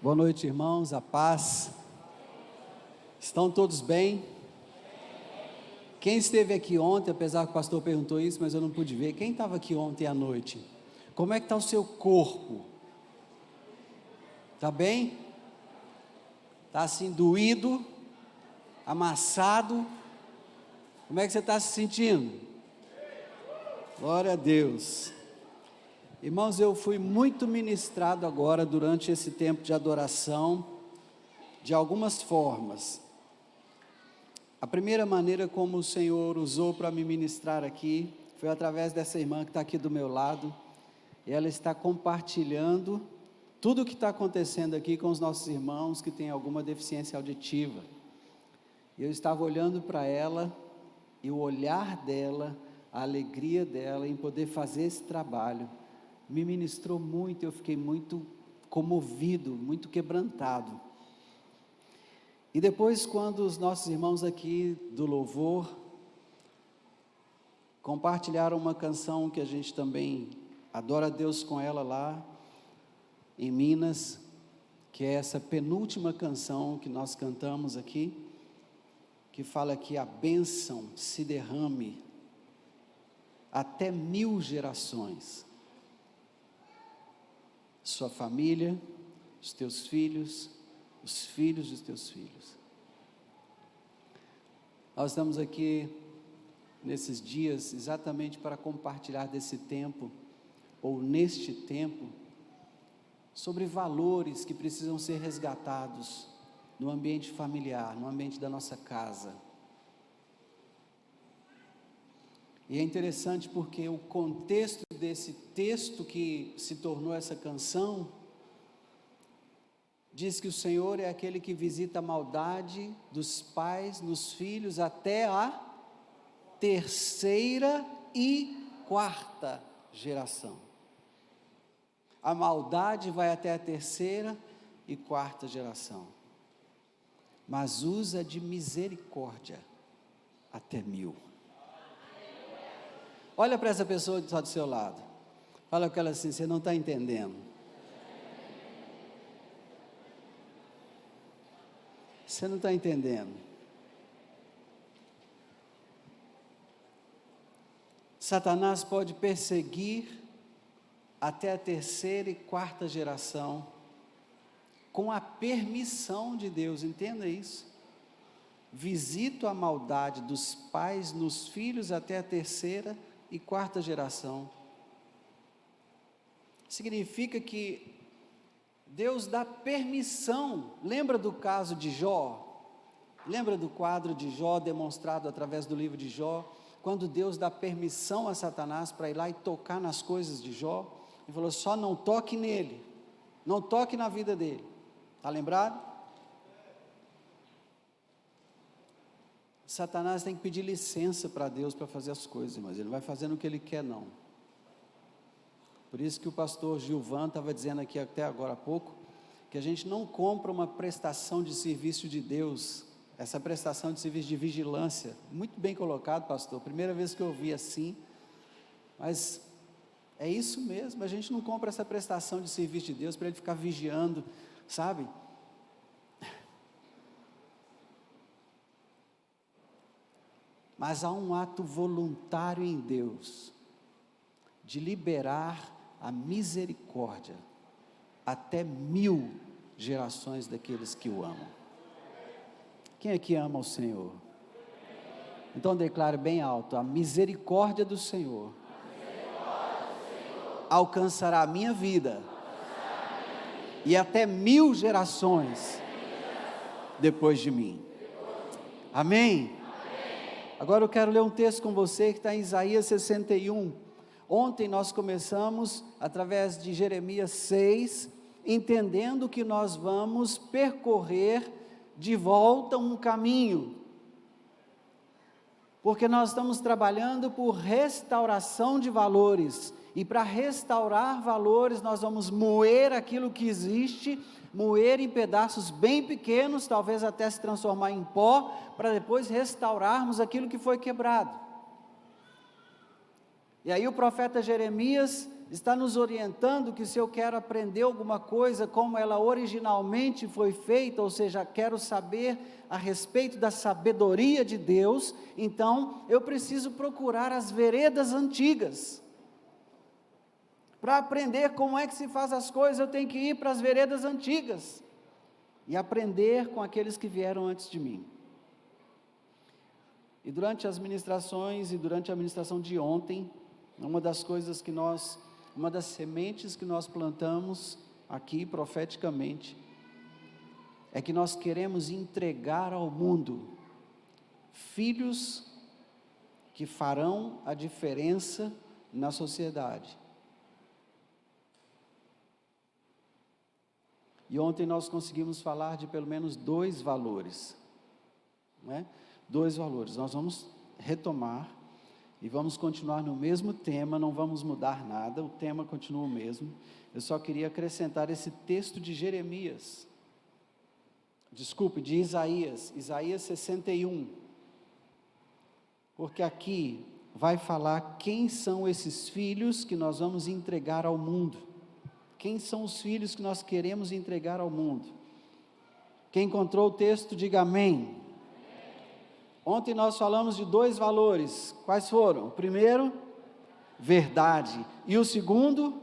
Boa noite, irmãos, a paz. Estão todos bem? Quem esteve aqui ontem, apesar que o pastor perguntou isso, mas eu não pude ver, quem estava aqui ontem à noite? Como é que está o seu corpo? Está bem? Está assim doído, amassado? Como é que você está se sentindo? Glória a Deus. Irmãos, eu fui muito ministrado agora durante esse tempo de adoração, de algumas formas. A primeira maneira como o Senhor usou para me ministrar aqui, foi através dessa irmã que está aqui do meu lado, e ela está compartilhando tudo o que está acontecendo aqui com os nossos irmãos que têm alguma deficiência auditiva. Eu estava olhando para ela, e o olhar dela, a alegria dela em poder fazer esse trabalho, me ministrou muito, eu fiquei muito comovido, muito quebrantado. E depois, quando os nossos irmãos aqui do louvor compartilharam uma canção que a gente também adora a Deus com ela lá em Minas, que é essa penúltima canção que nós cantamos aqui, que fala que a bênção se derrame até 1000 gerações. Sua família, os teus filhos, os filhos dos teus filhos. Nós estamos aqui nesses dias exatamente para compartilhar desse tempo, ou neste tempo, sobre valores que precisam ser resgatados no ambiente familiar, no ambiente da nossa casa. E é interessante porque o contexto desse texto que se tornou essa canção, diz que o Senhor é aquele que visita a maldade dos pais nos filhos até a 3ª e 4ª geração. A maldade vai até a 3ª e 4ª geração, mas usa de misericórdia até 1000. Olha para essa pessoa que está do seu lado, fala com ela assim: você não está entendendo. Você não está entendendo. Satanás pode perseguir até a 3ª e 4ª geração, com a permissão de Deus, entenda isso. Visito a maldade dos pais nos filhos até a 3ª e 4ª geração. Significa que Deus dá permissão. Lembra do caso de Jó? Lembra do quadro de Jó demonstrado através do livro de Jó? Quando Deus dá permissão a Satanás para ir lá e tocar nas coisas de Jó, ele falou: só não toque nele, não toque na vida dele. Está lembrado? Satanás tem que pedir licença para Deus para fazer as coisas, mas ele não vai fazendo o que ele quer, não. Por isso que o pastor Gilvan estava dizendo aqui até agora há pouco, que a gente não compra uma prestação de serviço de Deus, essa prestação de serviço de vigilância. Muito bem colocado, pastor, primeira vez que eu ouvi assim, mas é isso mesmo, a gente não compra essa prestação de serviço de Deus para ele ficar vigiando, sabe? Mas há um ato voluntário em Deus, de liberar a misericórdia até 1000 gerações daqueles que o amam. Quem aqui ama o Senhor? Então declare bem alto: a misericórdia do Senhor alcançará a minha vida e até 1000 gerações depois de mim. Amém? Agora eu quero ler um texto com você que está em Isaías 61. Ontem nós começamos através de Jeremias 6, entendendo que nós vamos percorrer de volta um caminho, porque nós estamos trabalhando por restauração de valores, e para restaurar valores nós vamos moer aquilo que existe, moer em pedaços bem pequenos, talvez até se transformar em pó, para depois restaurarmos aquilo que foi quebrado. E aí o profeta Jeremias está nos orientando que se eu quero aprender alguma coisa como ela originalmente foi feita, ou seja, quero saber a respeito da sabedoria de Deus, então eu preciso procurar as veredas antigas. Para aprender como é que se faz as coisas, eu tenho que ir para as veredas antigas e aprender com aqueles que vieram antes de mim. E durante as ministrações e durante a ministração de ontem, uma das sementes que nós plantamos aqui profeticamente, é que nós queremos entregar ao mundo filhos que farão a diferença na sociedade. E ontem nós conseguimos falar de pelo menos 2 valores, né? 2 valores, nós vamos retomar e vamos continuar no mesmo tema, não vamos mudar nada, o tema continua o mesmo. Eu só queria acrescentar esse texto de de Isaías 61, porque aqui vai falar quem são esses filhos que nós vamos entregar ao mundo, quem são os filhos que nós queremos entregar ao mundo. Quem encontrou o texto, diga amém. Ontem nós falamos de 2 valores, quais foram? O primeiro, verdade, e o segundo,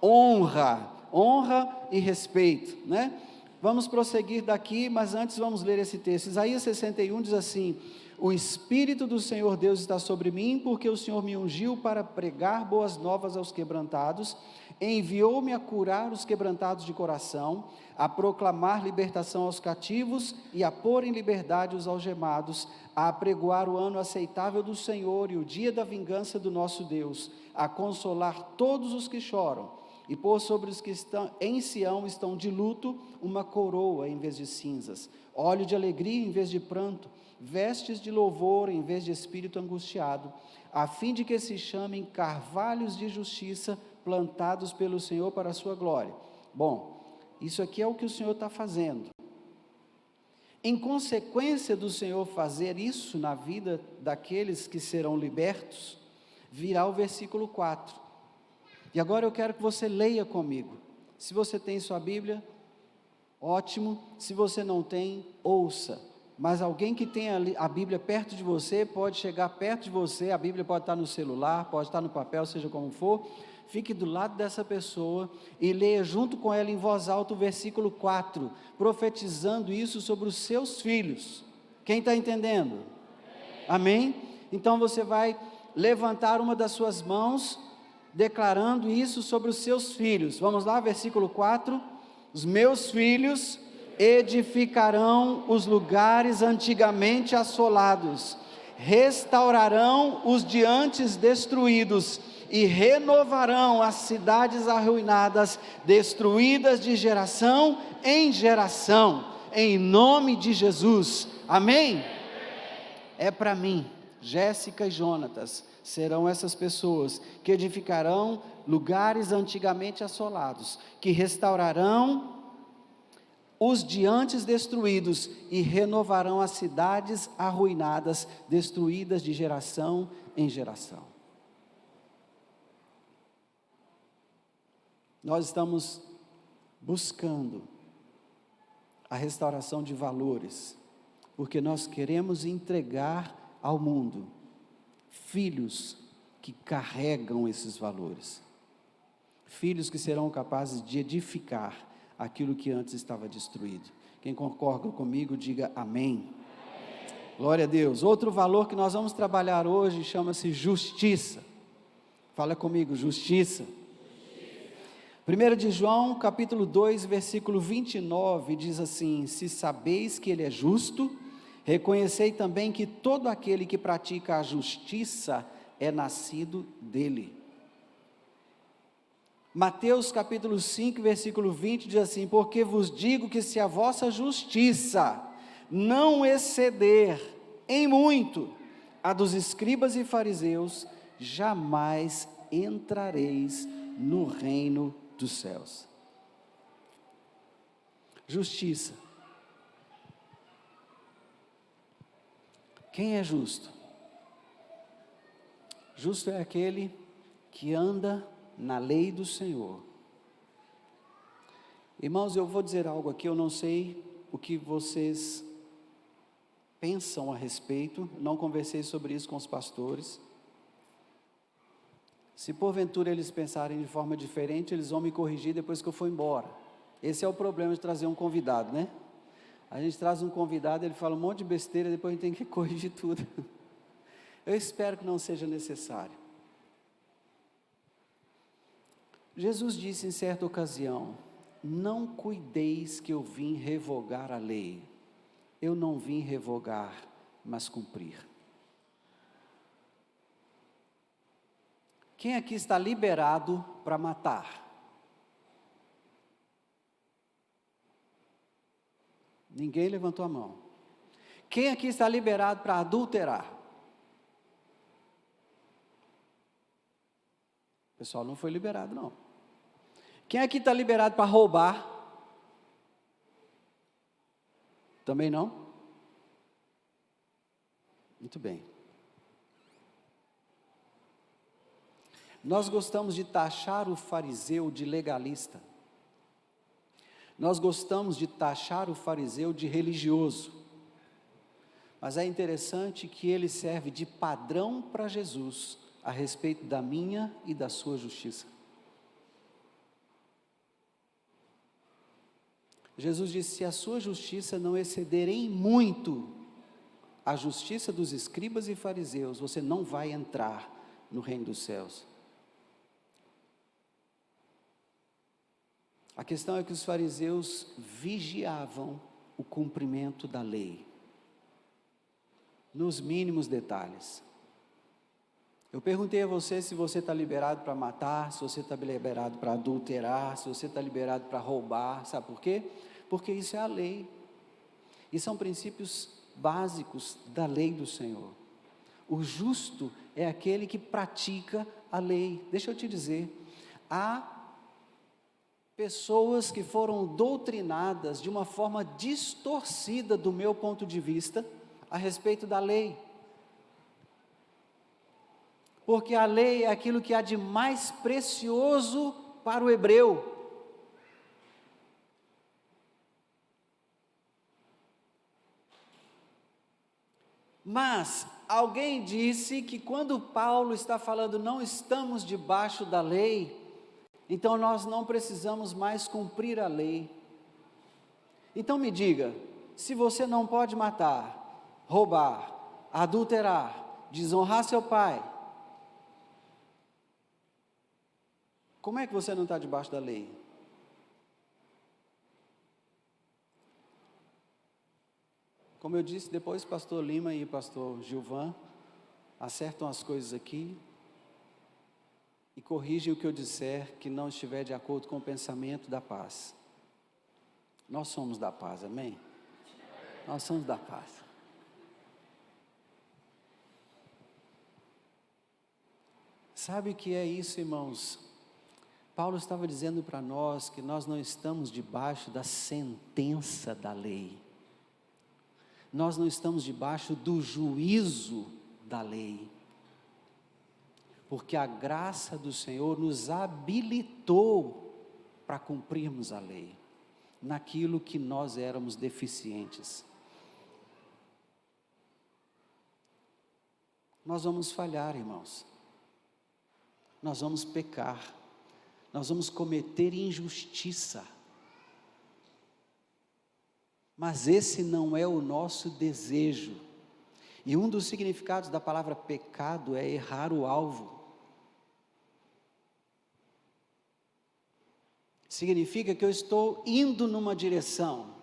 honra e respeito, né? Vamos prosseguir daqui, mas antes vamos ler esse texto. Isaías 61 diz assim: o Espírito do Senhor Deus está sobre mim, porque o Senhor me ungiu para pregar boas novas aos quebrantados, enviou-me a curar os quebrantados de coração, a proclamar libertação aos cativos e a pôr em liberdade os algemados, a apregoar o ano aceitável do Senhor e o dia da vingança do nosso Deus, a consolar todos os que choram, e pôr sobre os que estão em Sião estão de luto uma coroa em vez de cinzas, óleo de alegria em vez de pranto, vestes de louvor em vez de espírito angustiado, a fim de que se chamem carvalhos de justiça, plantados pelo Senhor para a sua glória. Bom, isso aqui é o que o Senhor está fazendo. Em consequência do Senhor fazer isso na vida daqueles que serão libertos, virá o versículo 4. E agora eu quero que você leia comigo. Se você tem sua Bíblia, ótimo. Se você não tem, ouça. Mas alguém que tenha a Bíblia perto de você, pode chegar perto de você, a Bíblia pode estar no celular, pode estar no papel, seja como for. Fique do lado dessa pessoa e leia junto com ela em voz alta o versículo 4, profetizando isso sobre os seus filhos. Quem está entendendo? Amém? Então você vai levantar uma das suas mãos, declarando isso sobre os seus filhos. Vamos lá, versículo 4. Os meus filhos edificarão os lugares antigamente assolados, restaurarão os de antes destruídos, e renovarão as cidades arruinadas, destruídas de geração em geração, em nome de Jesus, amém? É para mim, Jéssica e Jonatas, serão essas pessoas que edificarão lugares antigamente assolados, que restaurarão os de antes destruídos, e renovarão as cidades arruinadas, destruídas de geração em geração. Nós estamos buscando a restauração de valores, porque nós queremos entregar ao mundo filhos que carregam esses valores, filhos que serão capazes de edificar aquilo que antes estava destruído. Quem concorda comigo, diga amém. Glória a Deus. Outro valor que nós vamos trabalhar hoje chama-se justiça. Fala comigo, justiça. 1 de João, capítulo 2, versículo 29, diz assim: se sabeis que Ele é justo, reconhecei também que todo aquele que pratica a justiça é nascido dele. Mateus capítulo 5, versículo 20 diz assim: porque vos digo que se a vossa justiça não exceder em muito a dos escribas e fariseus, jamais entrareis no reino dos céus. Justiça. Quem é justo? Justo é aquele que anda na lei do Senhor. Irmãos, eu vou dizer algo aqui, eu não sei o que vocês pensam a respeito, não conversei sobre isso com os pastores. Se porventura eles pensarem de forma diferente, eles vão me corrigir depois que eu for embora. Esse é o problema de trazer um convidado, né? A gente traz um convidado, ele fala um monte de besteira, depois a gente tem que corrigir tudo. Eu espero que não seja necessário. Jesus disse em certa ocasião: não cuideis que eu vim revogar a lei. Eu não vim revogar, mas cumprir. Quem aqui está liberado para matar? Ninguém levantou a mão. Quem aqui está liberado para adulterar? O pessoal não foi liberado, não. Quem aqui está liberado para roubar? Também não? Muito bem. Nós gostamos de taxar o fariseu de legalista. Nós gostamos de taxar o fariseu de religioso. Mas é interessante que ele serve de padrão para Jesus a respeito da minha e da sua justiça. Jesus disse: se a sua justiça não exceder em muito a justiça dos escribas e fariseus, você não vai entrar no reino dos céus. A questão é que os fariseus vigiavam o cumprimento da lei, nos mínimos detalhes. Eu perguntei a você se você está liberado para matar, se você está liberado para adulterar, se você está liberado para roubar. Sabe por quê? Porque isso é a lei, e são princípios básicos da lei do Senhor. O justo é aquele que pratica a lei. Deixa eu te dizer, há pessoas que foram doutrinadas de uma forma distorcida do meu ponto de vista, a respeito da lei. Porque a lei é aquilo que há de mais precioso para o hebreu. Mas alguém disse que quando Paulo está falando não estamos debaixo da lei, então nós não precisamos mais cumprir a lei. Então me diga, se você não pode matar, roubar, adulterar, desonrar seu pai, como é que você não está debaixo da lei? Como eu disse, depois o pastor Lima e o pastor Gilvan acertam as coisas aqui e corrigem o que eu disser que não estiver de acordo com o pensamento da paz. Nós somos da paz, amém? Nós somos da paz. Sabe o que é isso, irmãos? Paulo estava dizendo para nós que nós não estamos debaixo da sentença da lei. Nós não estamos debaixo do juízo da lei. Porque a graça do Senhor nos habilitou para cumprirmos a lei, naquilo que nós éramos deficientes. Nós vamos falhar, irmãos. Nós vamos pecar. Nós vamos cometer injustiça. Mas esse não é o nosso desejo. E um dos significados da palavra pecado é errar o alvo. Significa que eu estou indo numa direção,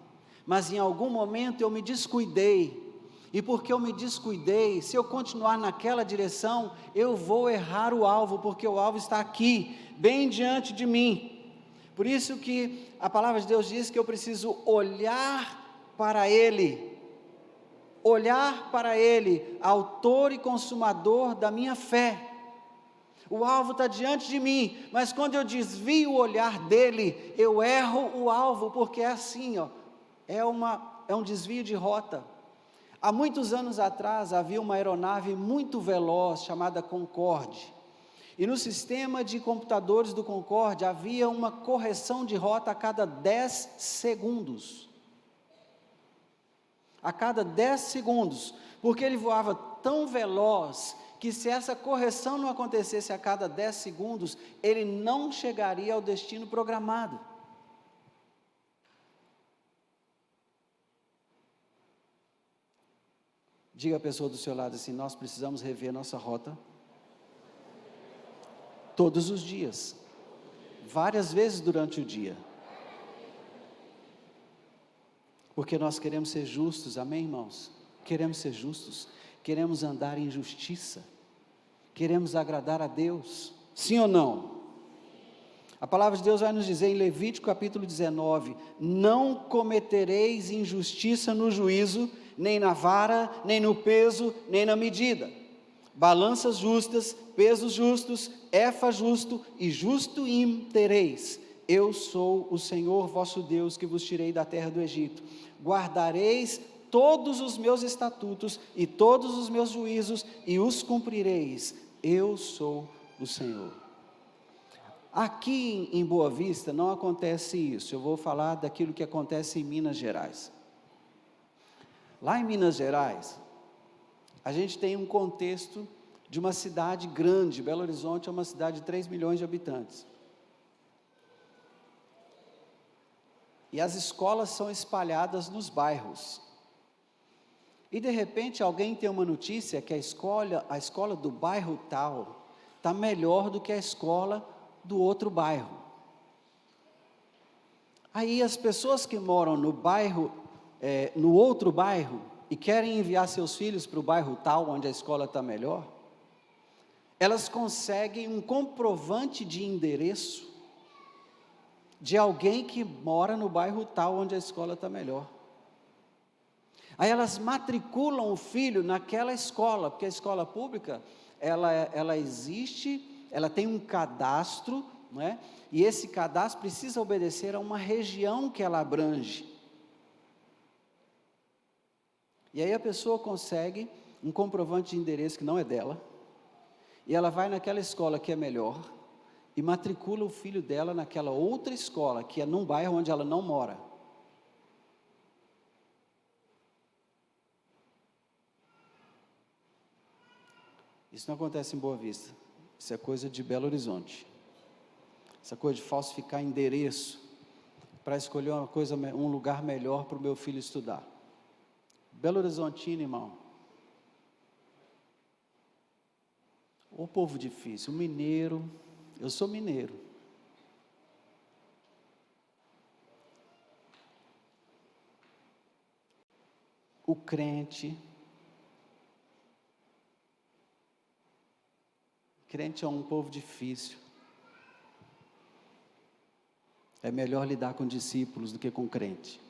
mas em algum momento eu me descuidei. E porque eu me descuidei, se eu continuar naquela direção, eu vou errar o alvo, porque o alvo está aqui, bem diante de mim. Por isso que a palavra de Deus diz que eu preciso olhar para Ele, autor e consumador da minha fé. O alvo está diante de mim, mas quando eu desvio o olhar dele, eu erro o alvo, porque é assim, ó, é um desvio de rota. Há muitos anos atrás, havia uma aeronave muito veloz, chamada Concorde, E no sistema de computadores do Concorde havia uma correção de rota a cada 10 segundos. A cada 10 segundos, porque ele voava tão veloz que se essa correção não acontecesse a cada 10 segundos, ele não chegaria ao destino programado. Diga à pessoa do seu lado assim: nós precisamos rever nossa rota todos os dias, várias vezes durante o dia, porque nós queremos ser justos, amém, irmãos? Queremos ser justos, queremos andar em justiça, queremos agradar a Deus, sim ou não? A palavra de Deus vai nos dizer em Levítico capítulo 19, não cometereis injustiça no juízo, nem na vara, nem no peso, nem na medida. Balanças justas, pesos justos, efa justo e justo tereis. Eu sou o Senhor vosso Deus que vos tirei da terra do Egito. Guardareis todos os meus estatutos e todos os meus juízos e os cumprireis. Eu sou o Senhor. Aqui em Boa Vista não acontece isso. Eu vou falar daquilo que acontece em Minas Gerais. Lá em Minas Gerais, a gente tem um contexto de uma cidade grande. Belo Horizonte é uma cidade de 3 milhões de habitantes. E as escolas são espalhadas nos bairros. E de repente alguém tem uma notícia que a escola do bairro tal está melhor do que a escola do outro bairro. Aí as pessoas que moram no bairro, no outro bairro, e querem enviar seus filhos para o bairro tal, onde a escola está melhor, elas conseguem um comprovante de endereço de alguém que mora no bairro tal, onde a escola está melhor. Aí elas matriculam o filho naquela escola, porque a escola pública, ela existe, ela tem um cadastro, não é? E esse cadastro precisa obedecer a uma região que ela abrange. E aí a pessoa consegue um comprovante de endereço que não é dela, e ela vai naquela escola que é melhor, e matricula o filho dela naquela outra escola, que é num bairro onde ela não mora. Isso não acontece em Boa Vista, isso é coisa de Belo Horizonte. Essa coisa de falsificar endereço, para escolher um lugar melhor para o meu filho estudar. Belo Horizontino, irmão. O povo difícil, o mineiro, eu sou mineiro. O crente é um povo difícil. É melhor lidar com discípulos do que com crente.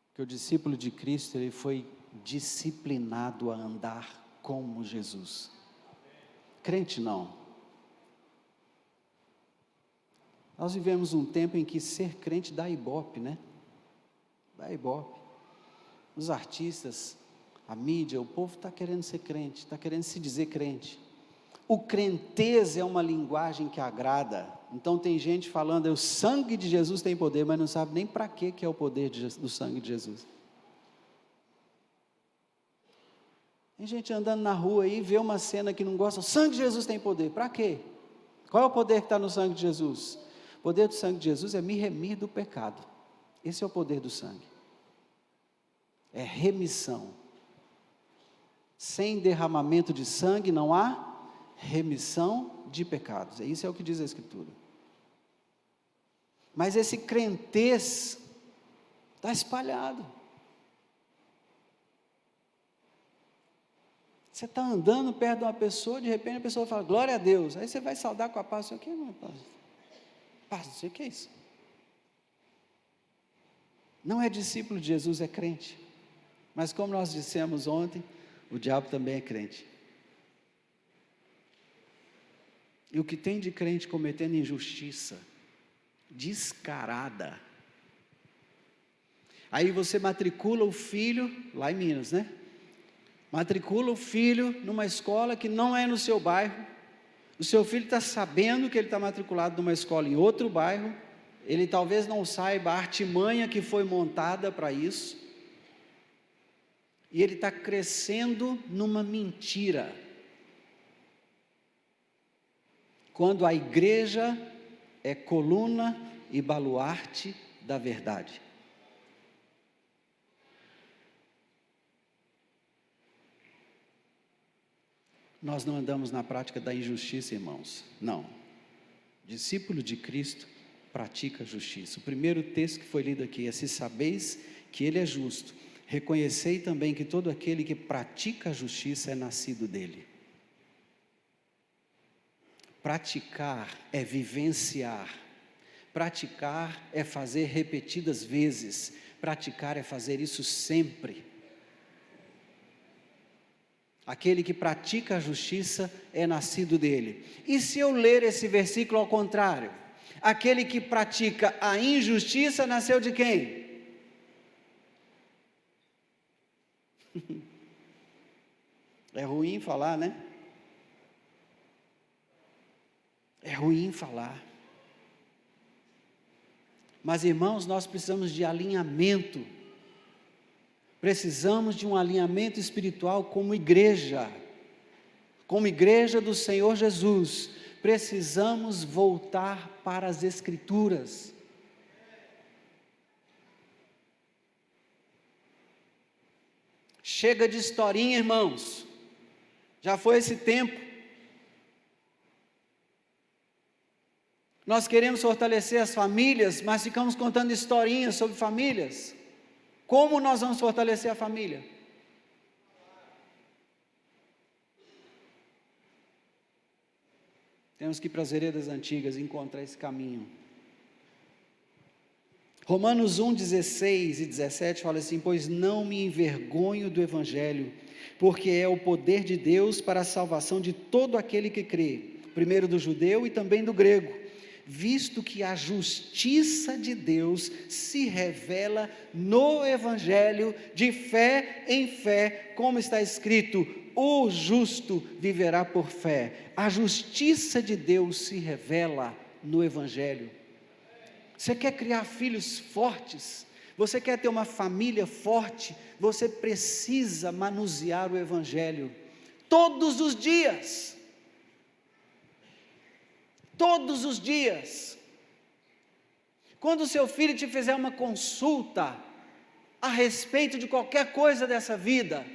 Porque o discípulo de Cristo, ele foi disciplinado a andar como Jesus. Crente não. Nós vivemos um tempo em que ser crente dá ibope, né? Dá ibope. Os artistas, a mídia, o povo está querendo ser crente, está querendo se dizer crente. O crentez é uma linguagem que agrada. Então tem gente falando, o sangue de Jesus tem poder, mas não sabe nem para que é o poder do sangue de Jesus. Tem gente andando na rua aí, vê uma cena que não gosta, o sangue de Jesus tem poder, para quê? Qual é o poder que está no sangue de Jesus? O poder do sangue de Jesus é me remir do pecado. Esse é o poder do sangue. É remissão. Sem derramamento de sangue não há remissão de pecados. Isso é o que diz a Escritura. Mas esse crentez está espalhado. Você está andando perto de uma pessoa, de repente a pessoa fala, glória a Deus. Aí você vai saudar com a paz, o que não é paz? Paz, não sei o que é isso. Não é discípulo de Jesus, é crente. Mas como nós dissemos ontem, o diabo também é crente. E o que tem de crente cometendo injustiça descarada. Aí você matricula o filho, lá em Minas, né? Matricula o filho numa escola que não é no seu bairro. O seu filho está sabendo que ele está matriculado numa escola em outro bairro. Ele talvez não saiba a artimanha que foi montada para isso. E ele está crescendo numa mentira. Quando a igreja é coluna e baluarte da verdade. Nós não andamos na prática da injustiça, irmãos. Não. Discípulo de Cristo pratica a justiça. O primeiro texto que foi lido aqui é: se sabeis que Ele é justo, reconhecei também que todo aquele que pratica a justiça é nascido dele. Praticar é vivenciar. Praticar é fazer repetidas vezes. Praticar é fazer isso sempre. Aquele que pratica a justiça é nascido dele. E se eu ler esse versículo ao contrário? Aquele que pratica a injustiça nasceu de quem? É ruim falar, né? É ruim falar. Mas, irmãos, nós precisamos de alinhamento. Precisamos de um alinhamento espiritual como igreja do Senhor Jesus. Precisamos voltar para as Escrituras. Chega de historinha, irmãos. Já foi esse tempo. Nós queremos fortalecer as famílias, mas ficamos contando historinhas sobre famílias. Como nós vamos fortalecer a família? Temos que ir para as veredas antigas e encontrar esse caminho. Romanos 1, 16 e 17 fala assim: pois não me envergonho do Evangelho, porque é o poder de Deus para a salvação de todo aquele que crê, primeiro do judeu e também do grego, visto que a justiça de Deus se revela no Evangelho, de fé em fé, como está escrito: o justo viverá por fé. A justiça de Deus se revela no Evangelho. Você quer criar filhos fortes? Você quer ter uma família forte? Você precisa manusear o Evangelho todos os dias. Todos os dias. Quando o seu filho te fizer uma consulta a respeito de qualquer coisa dessa vida,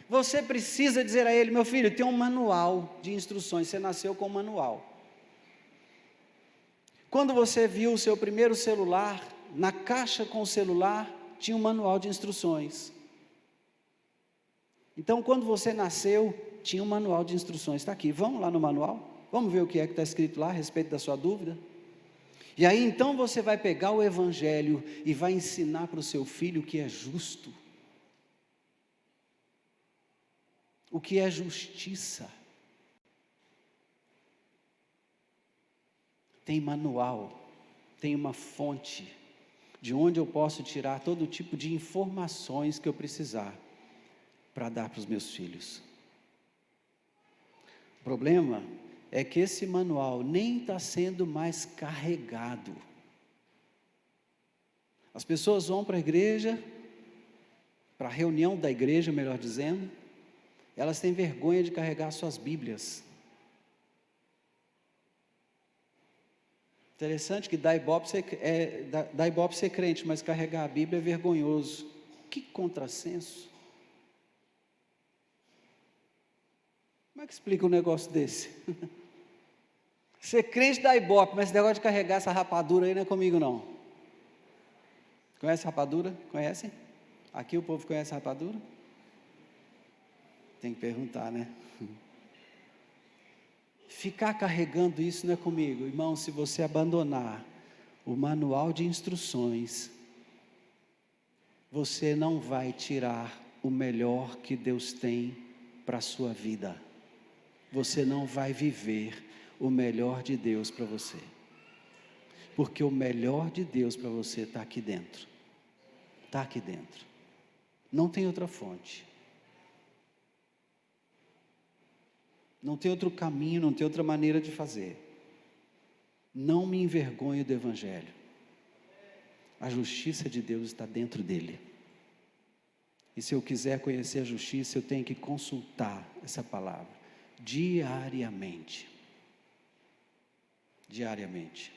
você precisa dizer a ele: meu filho, tem um manual de instruções, você nasceu com um manual. Quando você viu o seu primeiro celular, na caixa com o celular, tinha um manual de instruções. Então, quando você nasceu, tinha um manual de instruções. Está aqui, vamos lá no manual? Vamos ver o que é que está escrito lá a respeito da sua dúvida? E aí então você vai pegar o Evangelho e vai ensinar para o seu filho o que é justo. O que é justiça. Tem manual, tem uma fonte, de onde eu posso tirar todo tipo de informações que eu precisar para dar para os meus filhos. O problema é que esse manual nem está sendo mais carregado. As pessoas vão para a igreja, para a reunião da igreja, melhor dizendo, elas têm vergonha de carregar suas Bíblias. Interessante que dá ibope ser crente, mas carregar a Bíblia é vergonhoso. Que contrassenso. Como é que explica um negócio desse? Ser crente dá ibope, mas esse negócio de carregar essa rapadura aí não é comigo não. Conhece rapadura? Conhecem? Aqui o povo conhece rapadura? Tem que perguntar, né? Ficar carregando isso não é comigo. Irmão, se você abandonar o manual de instruções, você não vai tirar o melhor que Deus tem para a sua vida. Você não vai viver o melhor de Deus para você. Porque o melhor de Deus para você está aqui dentro. Está aqui dentro. Não tem outra fonte. Não tem outro caminho, não tem outra maneira de fazer. Não me envergonho do Evangelho. A justiça de Deus está dentro dele. E se eu quiser conhecer a justiça, eu tenho que consultar essa palavra diariamente. Diariamente.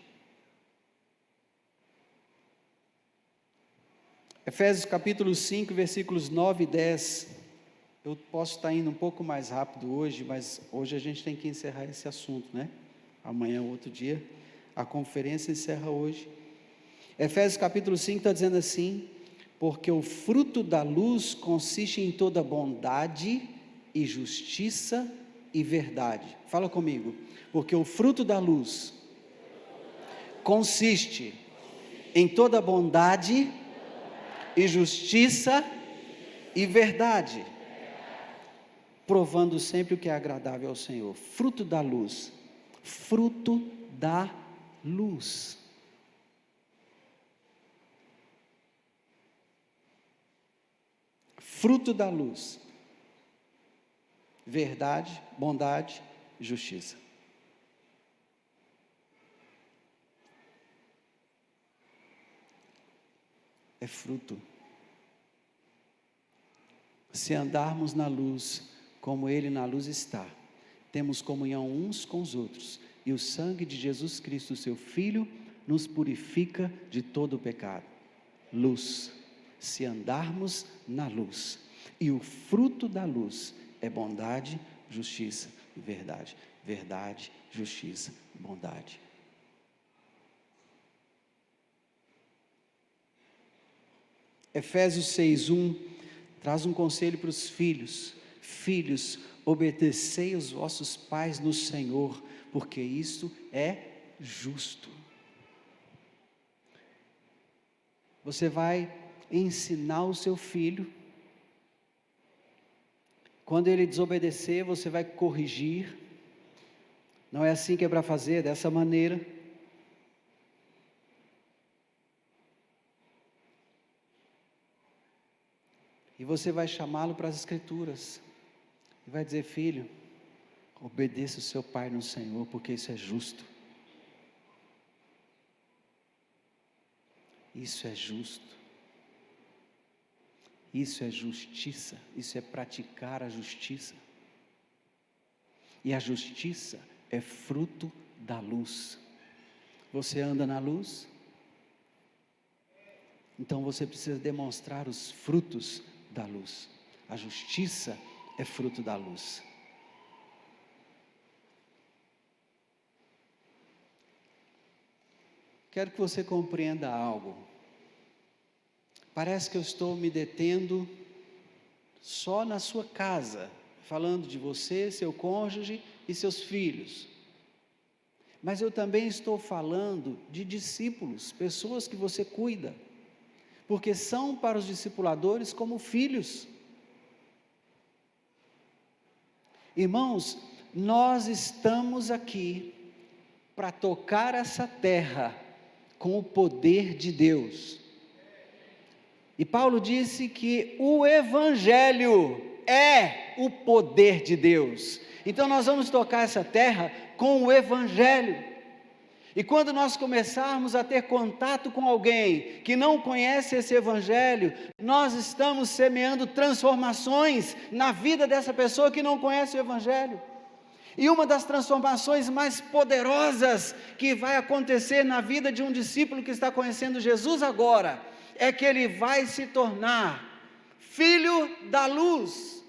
Efésios capítulo 5, versículos 9 e 10. Eu posso estar indo um pouco mais rápido hoje, mas hoje a gente tem que encerrar esse assunto, né? Amanhã, outro dia. A conferência encerra hoje. Efésios capítulo 5 está dizendo assim: porque o fruto da luz consiste em toda bondade e justiça e verdade. Fala comigo. Porque o fruto da luz consiste em toda bondade e justiça e verdade, provando sempre o que é agradável ao Senhor. Fruto da luz. Fruto da luz. Fruto da luz, verdade, bondade e justiça. É fruto. Se andarmos na luz, como Ele na luz está, temos comunhão uns com os outros, e o sangue de Jesus Cristo, seu Filho, nos purifica de todo o pecado. Luz. Se andarmos na luz, e o fruto da luz é bondade, justiça e verdade. Verdade, justiça, bondade. Efésios 6:1 traz um conselho para os filhos. Filhos, obedecei os vossos pais no Senhor, porque isto é justo. Você vai ensinar o seu filho. Quando ele desobedecer, você vai corrigir. Não é assim que é para fazer, dessa maneira. E você vai chamá-lo para as Escrituras. E vai dizer: filho, obedeça o seu pai no Senhor, porque isso é justo. Isso é justo. Isso é justiça, isso é praticar a justiça. E a justiça é fruto da luz. Você anda na luz? Então você precisa demonstrar os frutos da luz. A justiça é fruto da luz. Quero que você compreenda algo. Parece que eu estou me detendo só na sua casa, falando de você, seu cônjuge e seus filhos. Mas eu também estou falando de discípulos, pessoas que você cuida, porque são para os discipuladores como filhos. Irmãos, nós estamos aqui para tocar essa terra com o poder de Deus. E Paulo disse que o Evangelho é o poder de Deus. Então nós vamos tocar essa terra com o Evangelho. E quando nós começarmos a ter contato com alguém que não conhece esse Evangelho, nós estamos semeando transformações na vida dessa pessoa que não conhece o Evangelho. E uma das transformações mais poderosas que vai acontecer na vida de um discípulo que está conhecendo Jesus agora, é que ele vai se tornar filho da luz.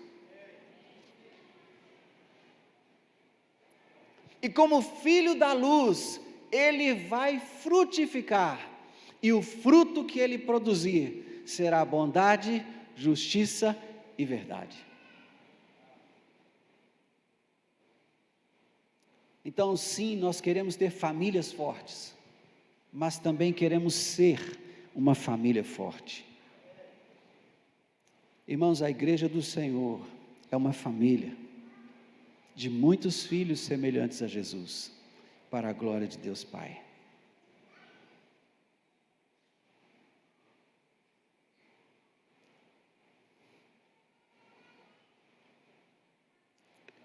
E como filho da luz, ele vai frutificar. E o fruto que ele produzir será bondade, justiça e verdade. Então, sim, nós queremos ter famílias fortes, mas também queremos ser uma família forte. Irmãos, a igreja do Senhor é uma família de muitos filhos semelhantes a Jesus, para a glória de Deus Pai.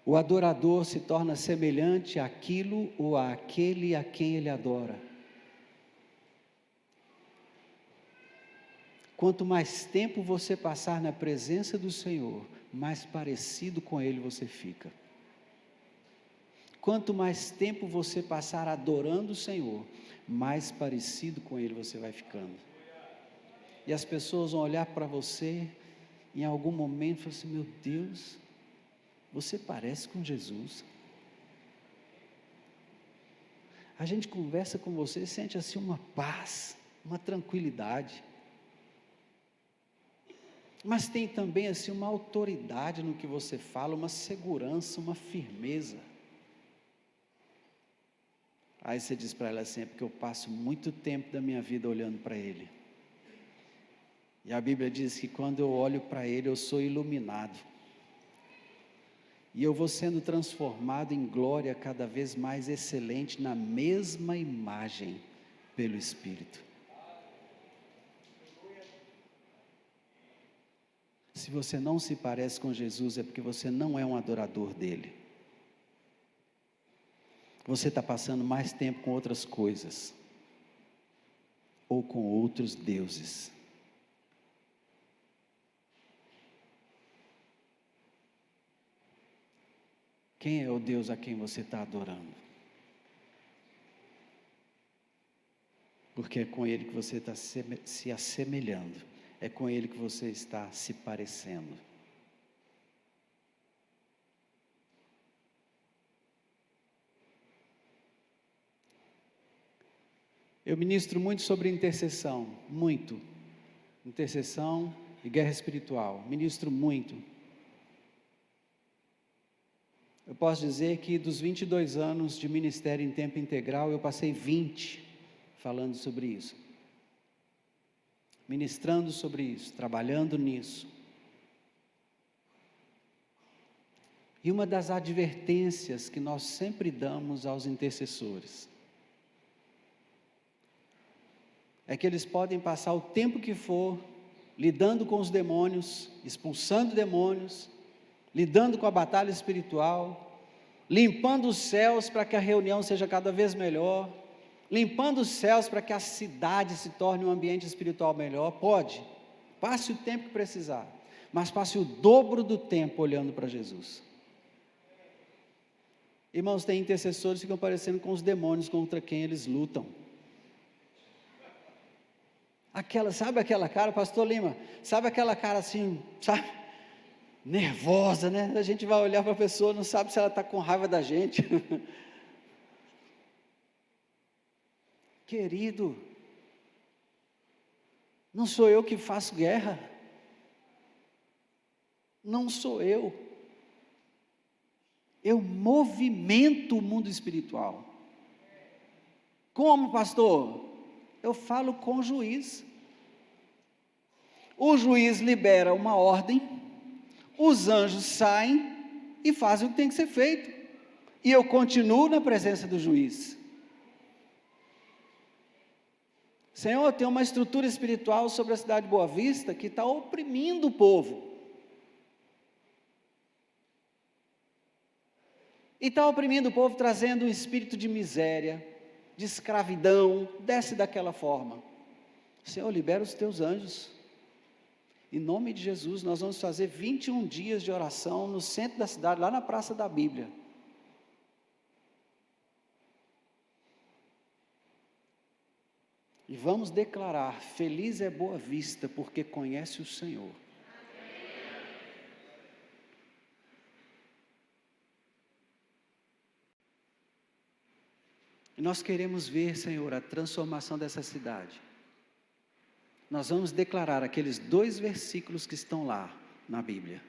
O adorador se torna semelhante àquilo ou àquele a quem ele adora. Quanto mais tempo você passar na presença do Senhor, mais parecido com Ele você fica. Quanto mais tempo você passar adorando o Senhor, mais parecido com Ele você vai ficando. E as pessoas vão olhar para você, em algum momento, e falar assim: meu Deus, você parece com Jesus. A gente conversa com você e sente assim uma paz, uma tranquilidade. Mas tem também assim uma autoridade no que você fala, uma segurança, uma firmeza. Aí você diz para ela assim: é porque eu passo muito tempo da minha vida olhando para Ele. E a Bíblia diz que quando eu olho para Ele, eu sou iluminado. E eu vou sendo transformado em glória cada vez mais excelente, na mesma imagem, pelo Espírito. Se você não se parece com Jesus, é porque você não é um adorador dele. Você está passando mais tempo com outras coisas, ou com outros deuses. Quem é o Deus a quem você está adorando? Porque é com Ele que você está se assemelhando, é com Ele que você está se parecendo. Eu ministro muito sobre intercessão, muito. Intercessão e guerra espiritual, ministro muito. Eu posso dizer que dos 22 anos de ministério em tempo integral, eu passei 20 falando sobre isso. Ministrando sobre isso, trabalhando nisso. E uma das advertências que nós sempre damos aos intercessores é que eles podem passar o tempo que for lidando com os demônios, expulsando demônios, lidando com a batalha espiritual, limpando os céus para que a reunião seja cada vez melhor, limpando os céus para que a cidade se torne um ambiente espiritual melhor. Pode, passe o tempo que precisar, mas passe o dobro do tempo olhando para Jesus. Irmãos, tem intercessores que ficam parecendo com os demônios contra quem eles lutam. Sabe aquela cara, pastor Lima, sabe aquela cara assim, sabe, nervosa, né? A gente vai olhar para a pessoa, não sabe se ela está com raiva da gente. Querido, não sou eu que faço guerra, não sou eu movimento o mundo espiritual. Como, pastor? Eu falo com o juiz. O juiz libera uma ordem, os anjos saem e fazem o que tem que ser feito, e eu continuo na presença do juiz. Senhor, tem uma estrutura espiritual sobre a cidade de Boa Vista que está oprimindo o povo, e está oprimindo o povo, trazendo um espírito de miséria, de escravidão. Desce daquela forma. Senhor, libera os teus anjos. Em nome de Jesus, nós vamos fazer 21 dias de oração no centro da cidade, lá na Praça da Bíblia. E vamos declarar: feliz é Boa Vista, porque conhece o Senhor. E nós queremos ver, Senhor, a transformação dessa cidade. Nós vamos declarar aqueles 2 versículos que estão lá na Bíblia.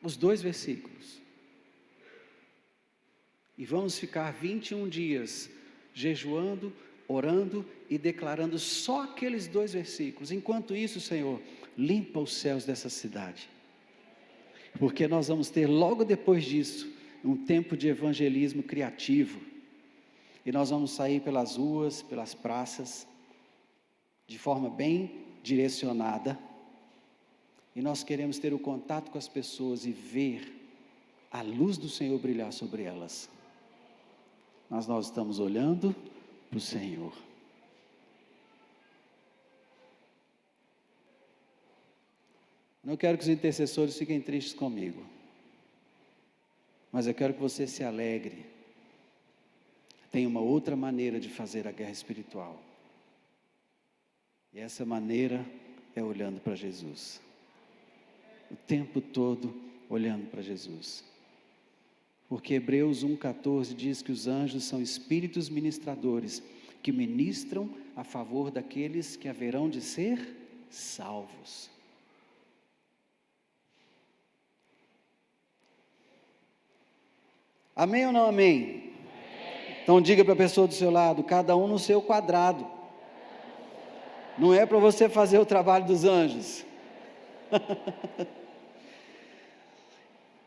Os 2 versículos. E vamos ficar 21 dias jejuando, orando e declarando só aqueles 2 versículos. Enquanto isso, Senhor, limpa os céus dessa cidade. Porque nós vamos ter logo depois disso um tempo de evangelismo criativo. E nós vamos sair pelas ruas, pelas praças, de forma bem direcionada, e nós queremos ter o contato com as pessoas e ver a luz do Senhor brilhar sobre elas, mas nós estamos olhando para o Senhor. Não quero que os intercessores fiquem tristes comigo, mas eu quero que você se alegre. Tem uma outra maneira de fazer a guerra espiritual, e essa maneira é olhando para Jesus, o tempo todo olhando para Jesus, porque Hebreus 1,14 diz que os anjos são espíritos ministradores, que ministram a favor daqueles que haverão de ser salvos. Amém ou não amém? Então diga para a pessoa do seu lado, cada um no seu quadrado. Não é para você fazer o trabalho dos anjos.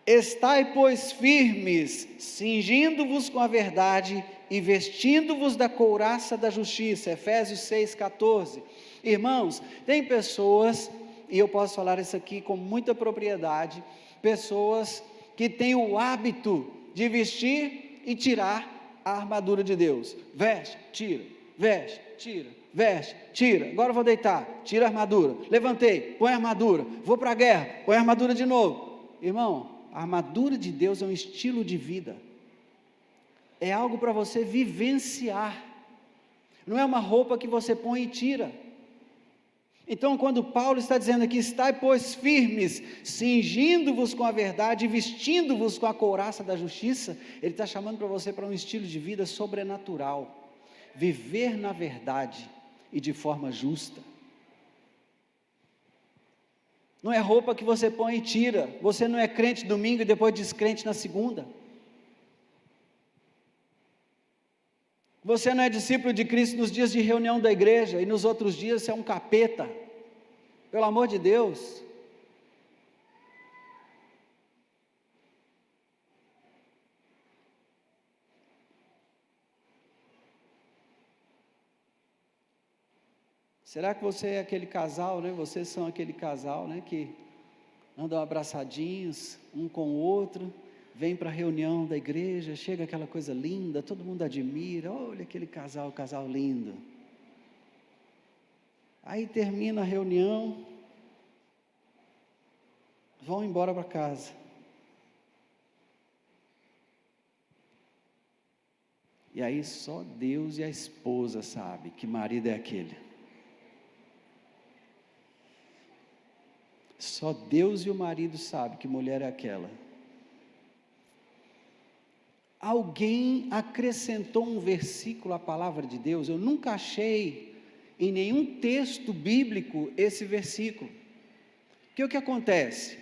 Estai, pois, firmes, cingindo-vos com a verdade e vestindo-vos da couraça da justiça. Efésios 6,14. Irmãos, tem pessoas, e eu posso falar isso aqui com muita propriedade, pessoas que têm o hábito de vestir e tirar a armadura de Deus. Veste, tira, veste, tira, veste, tira. Agora eu vou deitar, tira a armadura. Levantei, põe a armadura. Vou para a guerra, põe a armadura de novo. Irmão, a armadura de Deus é um estilo de vida. É algo para você vivenciar. Não é uma roupa que você põe e tira. Então, quando Paulo está dizendo aqui, estai, pois, firmes, cingindo-vos com a verdade e vestindo-vos com a couraça da justiça, ele está chamando para você para um estilo de vida sobrenatural, viver na verdade e de forma justa. Não é roupa que você põe e tira, você não é crente domingo e depois descrente na segunda. Você não é discípulo de Cristo nos dias de reunião da igreja e nos outros dias você é um capeta. Pelo amor de Deus. Será que você é aquele casal, né? Vocês são aquele casal, né? Que andam abraçadinhos, um com o outro. Vem para a reunião da igreja, chega aquela coisa linda, todo mundo admira, olha aquele casal lindo. Aí termina a reunião, vão embora para casa. E aí só Deus e a esposa sabem que marido é aquele. Só Deus e o marido sabem que mulher é aquela. Alguém acrescentou um versículo à palavra de Deus, eu nunca achei em nenhum texto bíblico esse versículo. Porque o que acontece?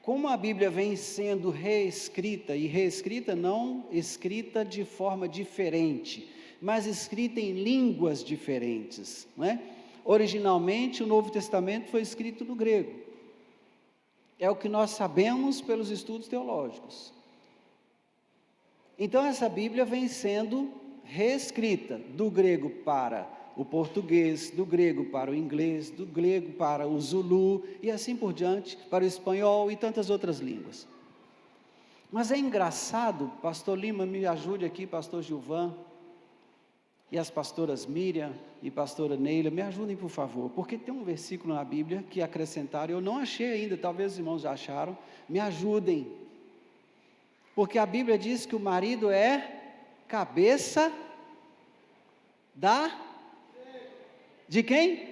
Como a Bíblia vem sendo reescrita, e reescrita não escrita de forma diferente, mas escrita em línguas diferentes, não é? Originalmente o Novo Testamento foi escrito no grego, é o que nós sabemos pelos estudos teológicos. Então essa Bíblia vem sendo reescrita do grego para o português, do grego para o inglês, do grego para o zulu e assim por diante, para o espanhol e tantas outras línguas. Mas é engraçado, pastor Lima, me ajude aqui, pastor Gilvan, e as pastoras Miriam e pastora Neila, me ajudem por favor, porque tem um versículo na Bíblia que acrescentaram, eu não achei ainda, talvez os irmãos já acharam, me ajudem. Porque a Bíblia diz que o marido é cabeça de quem?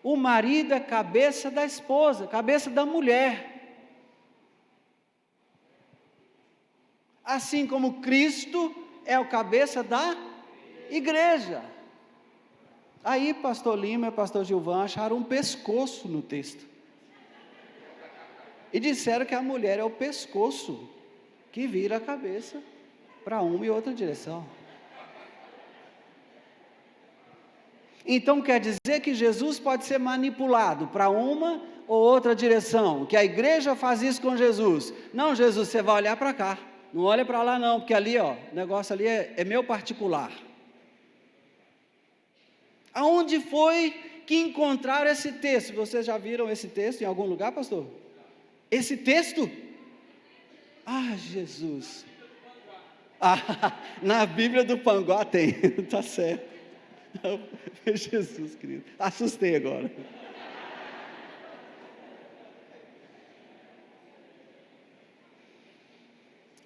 O marido é cabeça da esposa, cabeça da mulher. Assim como Cristo é o cabeça da igreja. Aí pastor Lima e pastor Gilvan acharam um pescoço no texto. E disseram que a mulher é o pescoço que vira a cabeça para uma e outra direção. Então quer dizer que Jesus pode ser manipulado para uma ou outra direção, que a igreja faz isso com Jesus. Não, Jesus, você vai olhar para cá, não olha para lá não, porque ali ó, o negócio ali é meu particular. Aonde foi que encontraram esse texto. Vocês já viram esse texto em algum lugar, pastor? Esse texto? Ah, Jesus! Ah, na Bíblia do Panguá tem, está certo. Jesus, querido, assustei agora.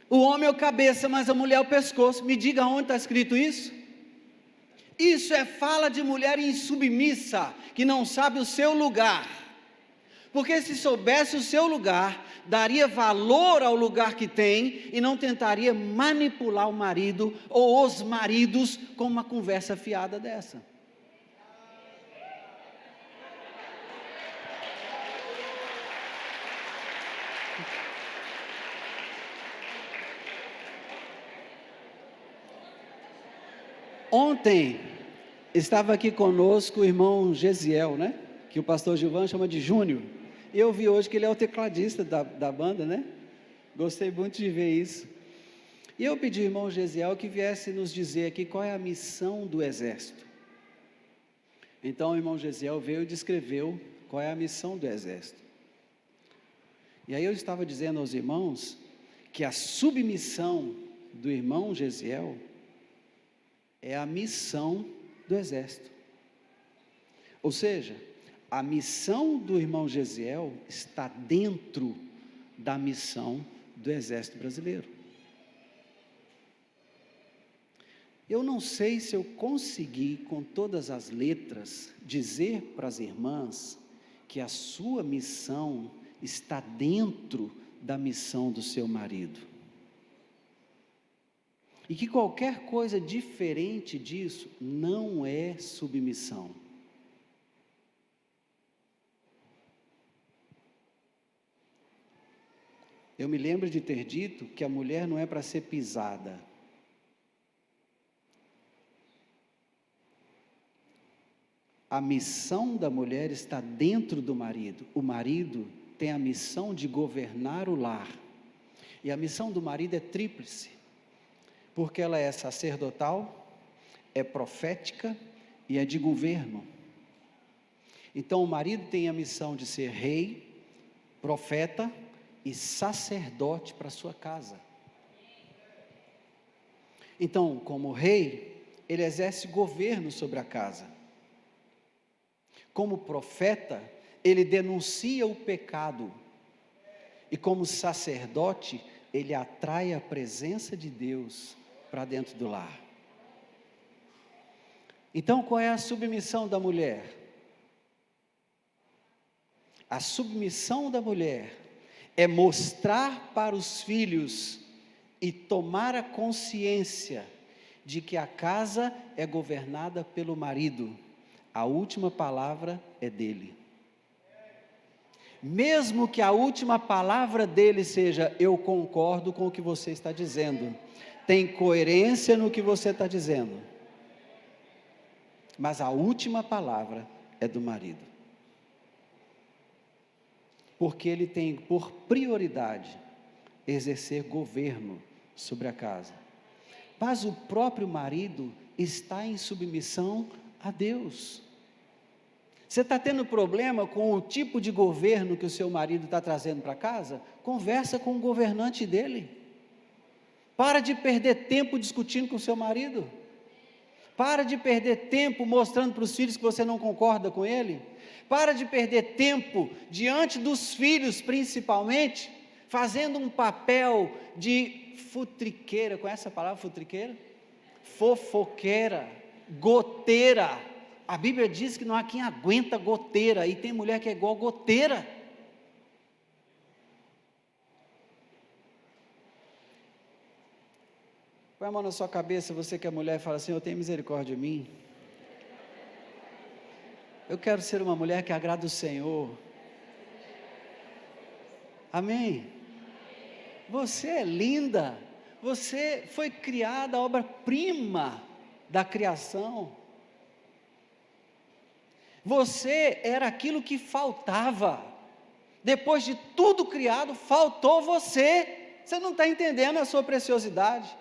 O homem é o cabeça, mas a mulher é o pescoço. Me diga onde está escrito isso? Isso é fala de mulher insubmissa, que não sabe o seu lugar. Porque se soubesse o seu lugar, daria valor ao lugar que tem e não tentaria manipular o marido ou os maridos com uma conversa fiada dessa. Ontem estava aqui conosco o irmão Gesiel, né? Que o pastor Gilvan chama de Júnior. E eu vi hoje que ele é o tecladista da banda, né? Gostei muito de ver isso. E eu pedi ao irmão Gesiel que viesse nos dizer aqui qual é a missão do exército. Então o irmão Gesiel veio e descreveu qual é a missão do exército. E aí eu estava dizendo aos irmãos que a submissão do irmão Gesiel é a missão do exército. Ou seja, a missão do irmão Gesiel está dentro da missão do exército brasileiro. Eu não sei se eu consegui, com todas as letras, dizer para as irmãs que a sua missão está dentro da missão do seu marido. E que qualquer coisa diferente disso não é submissão. Eu me lembro de ter dito que a mulher não é para ser pisada. A missão da mulher está dentro do marido. O marido tem a missão de governar o lar. E a missão do marido é tríplice. Porque ela é sacerdotal, é profética e é de governo. Então o marido tem a missão de ser rei, profeta e sacerdote para a sua casa. Então, como rei, ele exerce governo sobre a casa. Como profeta, ele denuncia o pecado. E como sacerdote, ele atrai a presença de Deus para dentro do lar. Então, qual é a submissão da mulher? A submissão da mulher é mostrar para os filhos e tomar a consciência de que a casa é governada pelo marido. A última palavra é dele. Mesmo que a última palavra dele seja: eu concordo com o que você está dizendo, tem coerência no que você está dizendo, mas a última palavra é do marido, porque ele tem por prioridade exercer governo sobre a casa, mas o próprio marido está em submissão a Deus. Você está tendo problema com o tipo de governo que o seu marido está trazendo para casa? Conversa com o governante dele. Para de perder tempo discutindo com o seu marido. Para de perder tempo mostrando para os filhos que você não concorda com ele. Para de perder tempo diante dos filhos, principalmente, fazendo um papel de futriqueira. Conhece a palavra futriqueira? Fofoqueira, goteira. A Bíblia diz que não há quem aguenta goteira, e tem mulher que é igual goteira. Põe a mão na sua cabeça, você que é mulher, e fala: Senhor, tem misericórdia de mim. Eu quero ser uma mulher que agrada o Senhor. Amém? Você é linda, você foi criada, a obra-prima da criação. Você era aquilo que faltava. Depois de tudo criado, faltou você. Você não está entendendo a sua preciosidade.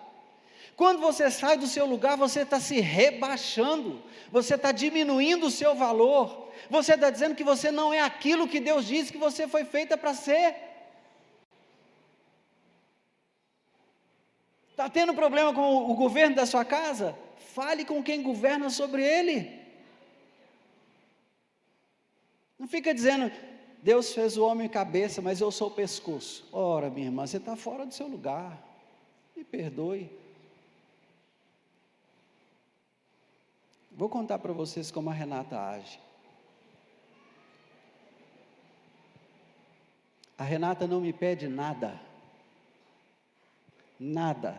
Quando você sai do seu lugar, você está se rebaixando, você está diminuindo o seu valor, você está dizendo que você não é aquilo que Deus disse que você foi feita para ser. Está tendo problema com o governo da sua casa? Fale com quem governa sobre ele. Não fica dizendo, Deus fez o homem cabeça, mas eu sou o pescoço. Ora, minha irmã, você está fora do seu lugar. Me perdoe. Vou contar para vocês como a Renata age. A Renata não me pede nada. Nada.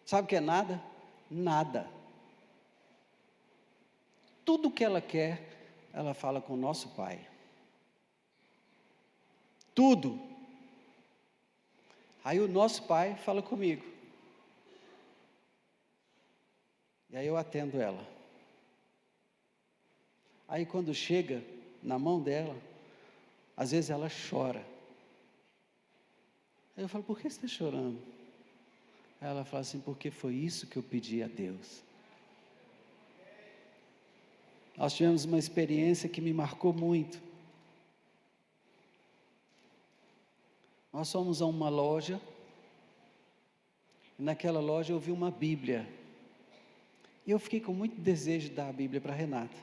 Sabe o que é nada? Nada. Tudo que ela quer, ela fala com o nosso Pai. Tudo. Aí o nosso Pai fala comigo. E aí eu atendo ela. Aí quando chega na mão dela, às vezes ela chora. Aí eu falo, por que você está chorando? Aí ela fala assim, porque foi isso que eu pedi a Deus. Nós tivemos uma experiência que me marcou muito. Nós fomos a uma loja, e naquela loja eu vi uma Bíblia. E eu fiquei com muito desejo de dar a Bíblia para a Renata.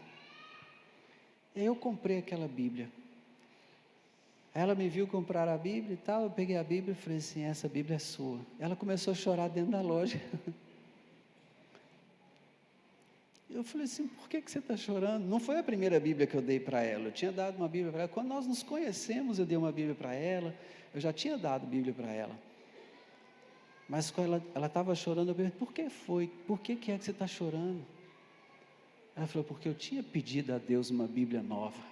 E aí eu comprei aquela Bíblia. Ela me viu comprar a Bíblia e tal, eu peguei a Bíblia e falei assim, essa Bíblia é sua. Ela começou a chorar dentro da loja. Eu falei assim, por que você está chorando? Não foi a primeira Bíblia que eu dei para ela, eu tinha dado uma Bíblia para ela. Quando nós nos conhecemos, eu dei uma Bíblia para ela, eu já tinha dado Bíblia para ela. Mas quando ela estava chorando, eu perguntei, por que foi? Por que é que você está chorando? Ela falou, porque eu tinha pedido a Deus uma Bíblia nova.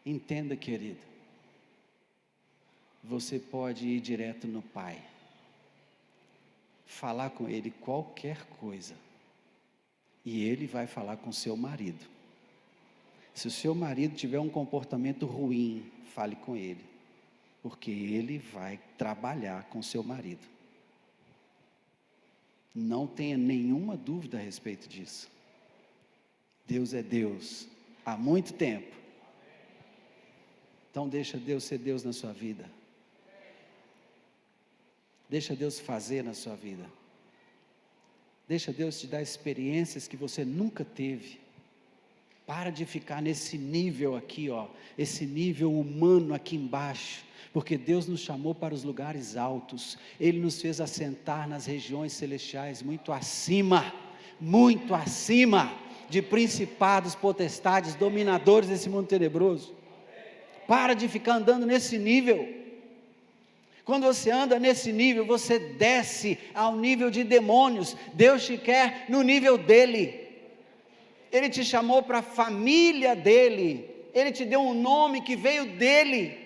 Entenda, querido, você pode ir direto no Pai, falar com Ele qualquer coisa, e Ele vai falar com seu marido. Se o seu marido tiver um comportamento ruim, fale com ele, porque Ele vai trabalhar com seu marido. Não tenha nenhuma dúvida a respeito disso. Deus é Deus, há muito tempo. Então deixa Deus ser Deus na sua vida. Deixa Deus fazer na sua vida. Deixa Deus te dar experiências que você nunca teve. Para de ficar nesse nível aqui, ó, esse nível humano aqui embaixo, porque Deus nos chamou para os lugares altos. Ele nos fez assentar nas regiões celestiais muito acima de principados, potestades, dominadores desse mundo tenebroso. Para de ficar andando nesse nível. Quando você anda nesse nível, você desce ao nível de demônios. Deus te quer no nível dele. Ele te chamou para a família dele. Ele te deu um nome que veio dele.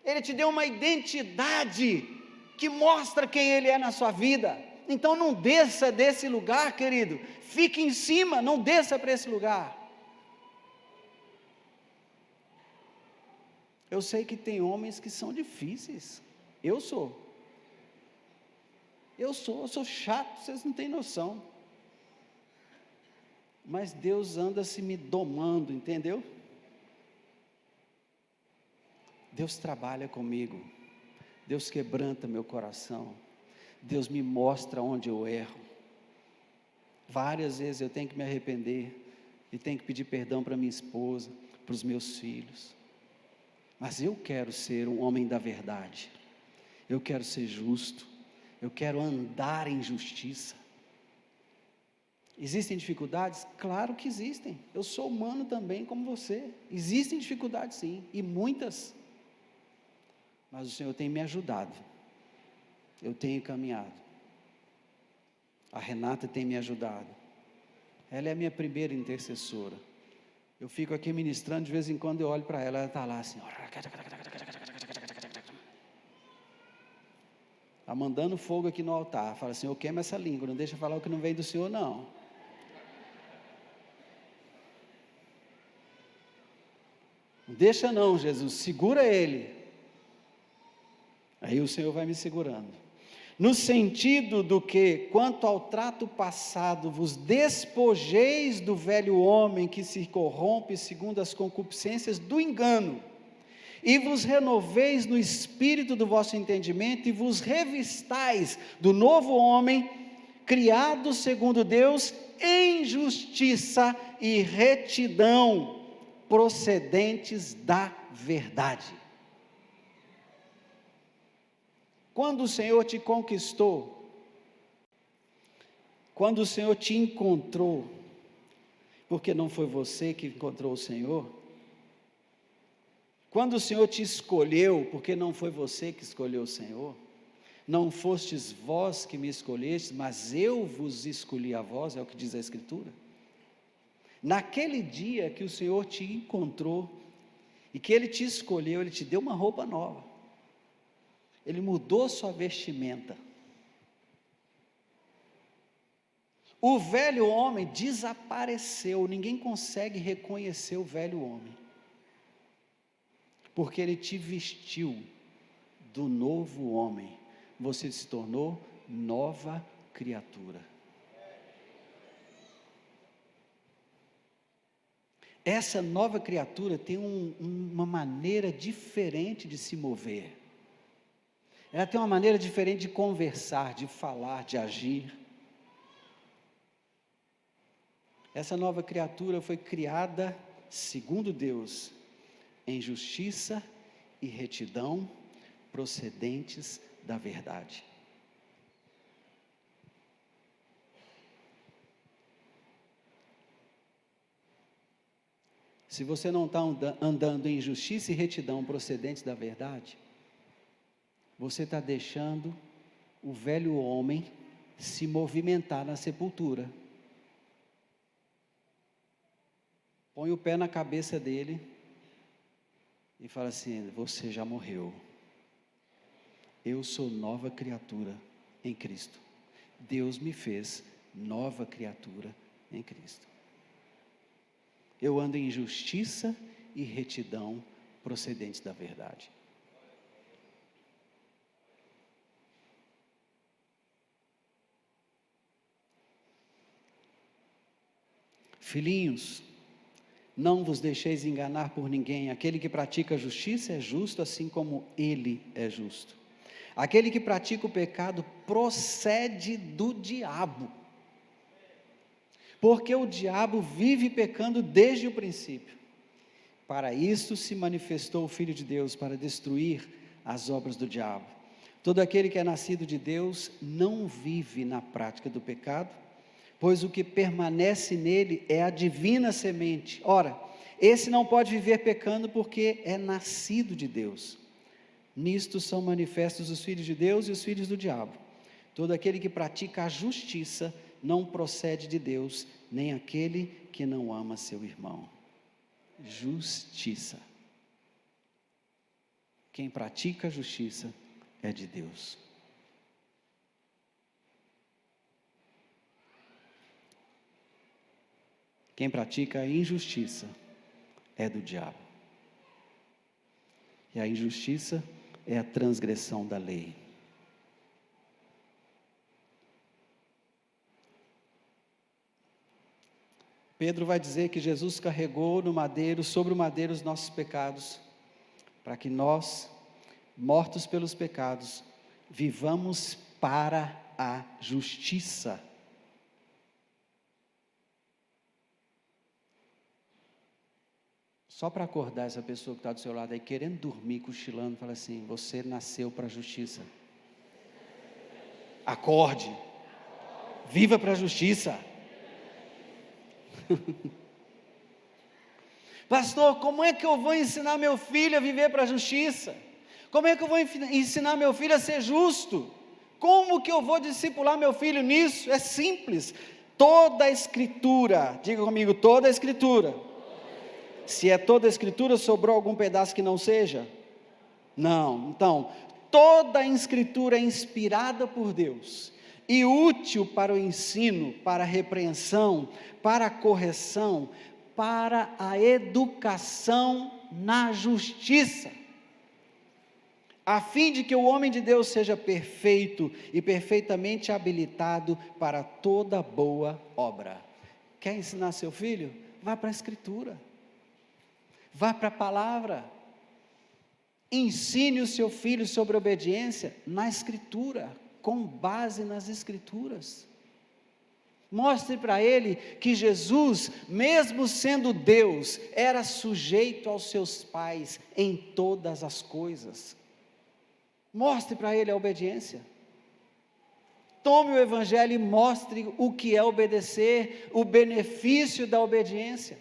Ele te deu uma identidade que mostra quem ele é na sua vida. Então não desça desse lugar, querido. Fique em cima, não desça para esse lugar. Eu sei que tem homens que são difíceis. Eu sou chato, vocês não têm noção. Mas Deus anda se me domando, entendeu? Deus trabalha comigo. Deus quebranta meu coração. Deus me mostra onde eu erro. Várias vezes eu tenho que me arrepender e tenho que pedir perdão para minha esposa, para os meus filhos. Mas eu quero ser um homem da verdade, eu quero ser justo, eu quero andar em justiça. Existem dificuldades? Claro que existem, eu sou humano também como você, existem dificuldades sim, e muitas, mas o Senhor tem me ajudado, eu tenho caminhado, a Renata tem me ajudado, ela é a minha primeira intercessora. Eu fico aqui ministrando, de vez em quando eu olho para ela, ela está lá assim, está mandando fogo aqui no altar, fala assim, eu queimo essa língua, não deixa falar o que não vem do Senhor não. Não Deixa não, Jesus, segura ele. Aí o Senhor vai me segurando. No sentido do que, quanto ao trato passado, vos despojeis do velho homem que se corrompe segundo as concupiscências do engano, e vos renoveis no espírito do vosso entendimento, e vos revistais do novo homem, criado segundo Deus, em justiça e retidão, procedentes da verdade. Quando o Senhor te conquistou, quando o Senhor te encontrou, porque não foi você que encontrou o Senhor, quando o Senhor te escolheu, porque não foi você que escolheu o Senhor, não fostes vós que me escolhestes, mas eu vos escolhi a vós, é o que diz a Escritura. Naquele dia que o Senhor te encontrou, e que Ele te escolheu, Ele te deu uma roupa nova, Ele mudou sua vestimenta. O velho homem desapareceu, ninguém consegue reconhecer o velho homem, porque Ele te vestiu do novo homem, você se tornou nova criatura. Essa nova criatura tem uma maneira diferente de se mover. Ela tem uma maneira diferente de conversar, de falar, de agir. Essa nova criatura foi criada, segundo Deus, em justiça e retidão, procedentes da verdade. Se você não está andando em justiça e retidão procedentes da verdade, você está deixando o velho homem se movimentar na sepultura. Põe o pé na cabeça dele e fala assim: você já morreu. Eu sou nova criatura em Cristo. Deus me fez nova criatura em Cristo. Eu ando em justiça e retidão procedentes da verdade. Filhinhos, não vos deixeis enganar por ninguém. Aquele que pratica a justiça é justo, assim como Ele é justo. Aquele que pratica o pecado procede do diabo, porque o diabo vive pecando desde o princípio. Para isso se manifestou o Filho de Deus, para destruir as obras do diabo. Todo aquele que é nascido de Deus não vive na prática do pecado, pois o que permanece nele é a divina semente. Ora, esse não pode viver pecando porque é nascido de Deus. Nisto são manifestos os filhos de Deus e os filhos do diabo. Todo aquele que pratica a justiça não procede de Deus, nem aquele que não ama seu irmão. Justiça. Quem pratica a justiça é de Deus. Quem pratica a injustiça é do diabo. E a injustiça é a transgressão da lei. Pedro vai dizer que Jesus carregou no madeiro, sobre o madeiro, os nossos pecados, para que nós, mortos pelos pecados, vivamos para a justiça. Só para acordar essa pessoa que está do seu lado aí, querendo dormir, cochilando, fala assim: você nasceu para a justiça. Acorde. Viva para a justiça. Pastor, como é que eu vou ensinar meu filho a viver para a justiça? Como é que eu vou ensinar meu filho a ser justo? Como que eu vou discipular meu filho nisso? É simples. Toda a Escritura, diga comigo, toda a Escritura. Se é toda a Escritura, sobrou algum pedaço que não seja? Não. Então, toda a Escritura é inspirada por Deus e útil para o ensino, para a repreensão, para a correção, para a educação na justiça, a fim de que o homem de Deus seja perfeito e perfeitamente habilitado para toda boa obra. Quer ensinar seu filho? Vá para a Escritura, vá para a palavra, ensine o seu filho sobre obediência na Escritura, com base nas Escrituras. Mostre para ele que Jesus, mesmo sendo Deus, era sujeito aos seus pais em todas as coisas. Mostre para ele a obediência. Tome o Evangelho e mostre o que é obedecer, o benefício da obediência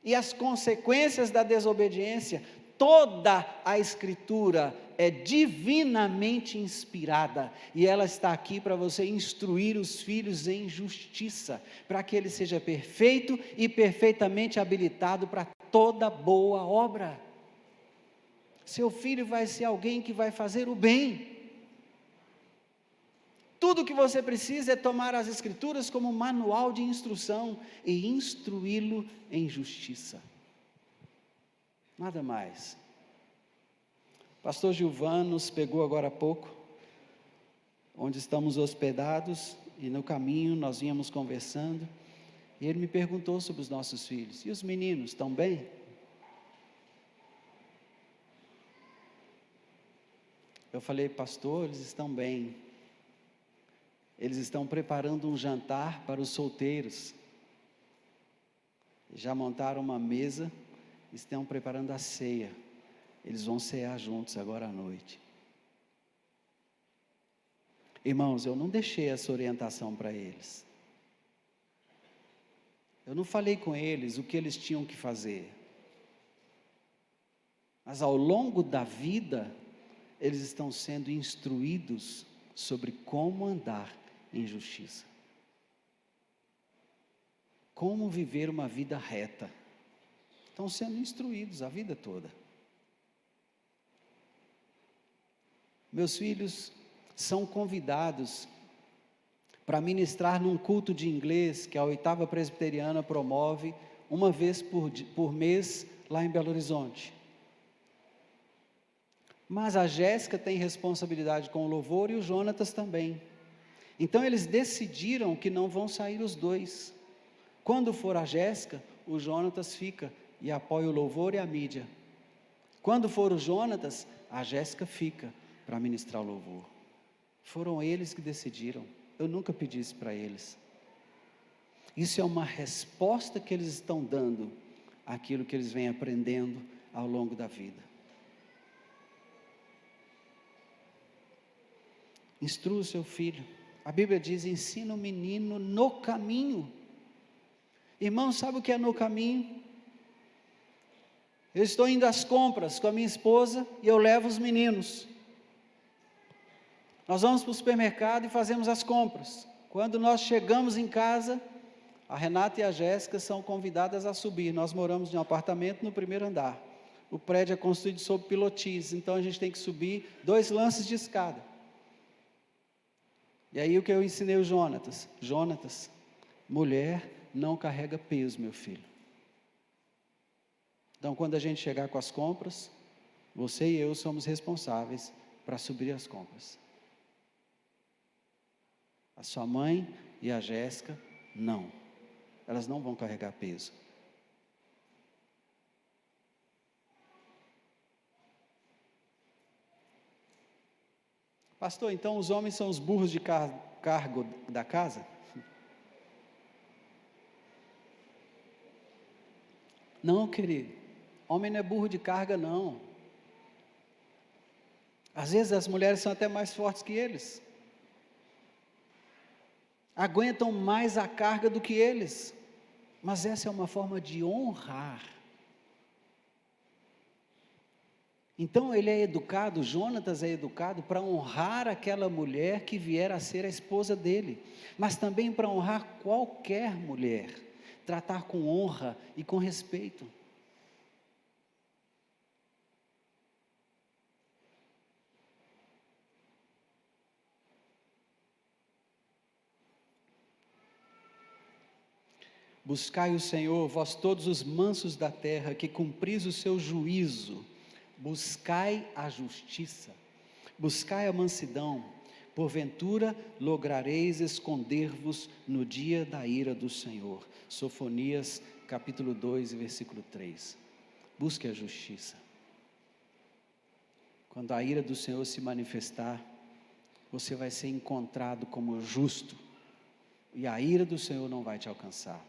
e as consequências da desobediência. Toda a Escritura é divinamente inspirada e ela está aqui para você instruir os filhos em justiça, para que ele seja perfeito e perfeitamente habilitado para toda boa obra. Seu filho vai ser alguém que vai fazer o bem. Tudo o que você precisa é tomar as Escrituras como manual de instrução e instruí-lo em justiça. Nada mais. Pastor Gilvan nos pegou agora há pouco, onde estamos hospedados, e no caminho nós vínhamos conversando, e ele me perguntou sobre os nossos filhos. E os meninos, estão bem? Eu falei, pastor, eles estão bem. Eles estão preparando um jantar para os solteiros. Já montaram uma mesa, estão preparando a ceia. Eles vão cear juntos agora à noite. Irmãos, eu não deixei essa orientação para eles. Eu não falei com eles o que eles tinham que fazer. Mas ao longo da vida, eles estão sendo instruídos sobre como andar em justiça. Como viver uma vida reta. Estão sendo instruídos a vida toda. Meus filhos são convidados para ministrar num culto de inglês que a 8ª Presbiteriana promove uma vez por mês lá em Belo Horizonte. Mas a Jéssica tem responsabilidade com o louvor e o Jonatas também. Então eles decidiram que não vão sair os dois. Quando for a Jéssica, o Jonatas fica e apoia o louvor e a mídia. Quando for o Jonatas, a Jéssica fica para ministrar o louvor. Foram eles que decidiram. Eu nunca pedi isso para eles. Isso é uma resposta que eles estão dando àquilo que eles vêm aprendendo ao longo da vida. Instrua o seu filho. A Bíblia diz, ensina o menino no caminho. Irmão, sabe o que é no caminho? Eu estou indo às compras com a minha esposa e eu levo os meninos. Nós vamos para o supermercado e fazemos as compras. Quando nós chegamos em casa, a Renata e a Jéssica são convidadas a subir. Nós moramos em um apartamento no 1º andar. O prédio é construído sob pilotis, então a gente tem que subir 2 lances de escada. E aí o que eu ensinei o Jonatas? Jonatas, mulher não carrega peso, meu filho. Então quando a gente chegar com as compras, você e eu somos responsáveis para subir as compras. A sua mãe e a Jéssica, não. Elas não vão carregar peso. Pastor, então os homens são os burros de cargo da casa? Não, querido. Homem não é burro de carga, não. Às vezes as mulheres são até mais fortes que eles. Aguentam mais a carga do que eles. Mas essa é uma forma de honrar. Então ele é educado, Jonatas é educado para honrar aquela mulher que vier a ser a esposa dele, mas também para honrar qualquer mulher, tratar com honra e com respeito. Buscai o Senhor, vós todos os mansos da terra, que cumpris o seu juízo. Buscai a justiça, buscai a mansidão, porventura lograreis esconder-vos no dia da ira do Senhor. Sofonias capítulo 2, versículo 3. Busque a justiça. Quando a ira do Senhor se manifestar, você vai ser encontrado como justo, e a ira do Senhor não vai te alcançar.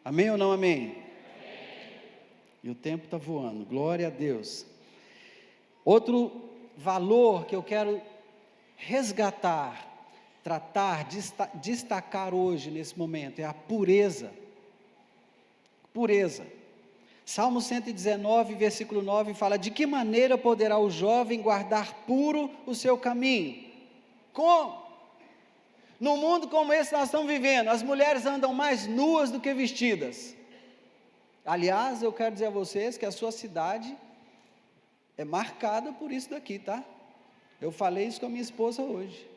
Amém ou não amém? Amém. E o tempo está voando, glória a Deus. Outro valor que eu quero resgatar, tratar, destacar hoje, nesse momento, é a pureza. Pureza. Salmo 119, versículo 9, fala: de que maneira poderá o jovem guardar puro o seu caminho? Como? No mundo como esse nós estamos vivendo, as mulheres andam mais nuas do que vestidas. Aliás, eu quero dizer a vocês que a sua cidade é marcada por isso daqui, tá? Eu falei isso com a minha esposa hoje.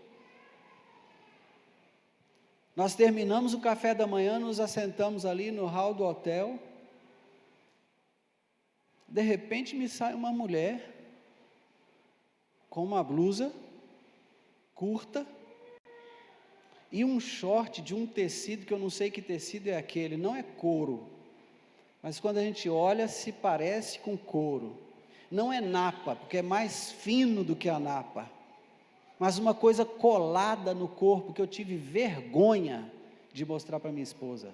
Nós terminamos o café da manhã, nos assentamos ali no hall do hotel. De repente me sai uma mulher com uma blusa curta e um short de um tecido que eu não sei que tecido é aquele, não é couro, mas quando a gente olha se parece com couro. Não é napa, porque é mais fino do que a napa, mas uma coisa colada no corpo que eu tive vergonha de mostrar para minha esposa.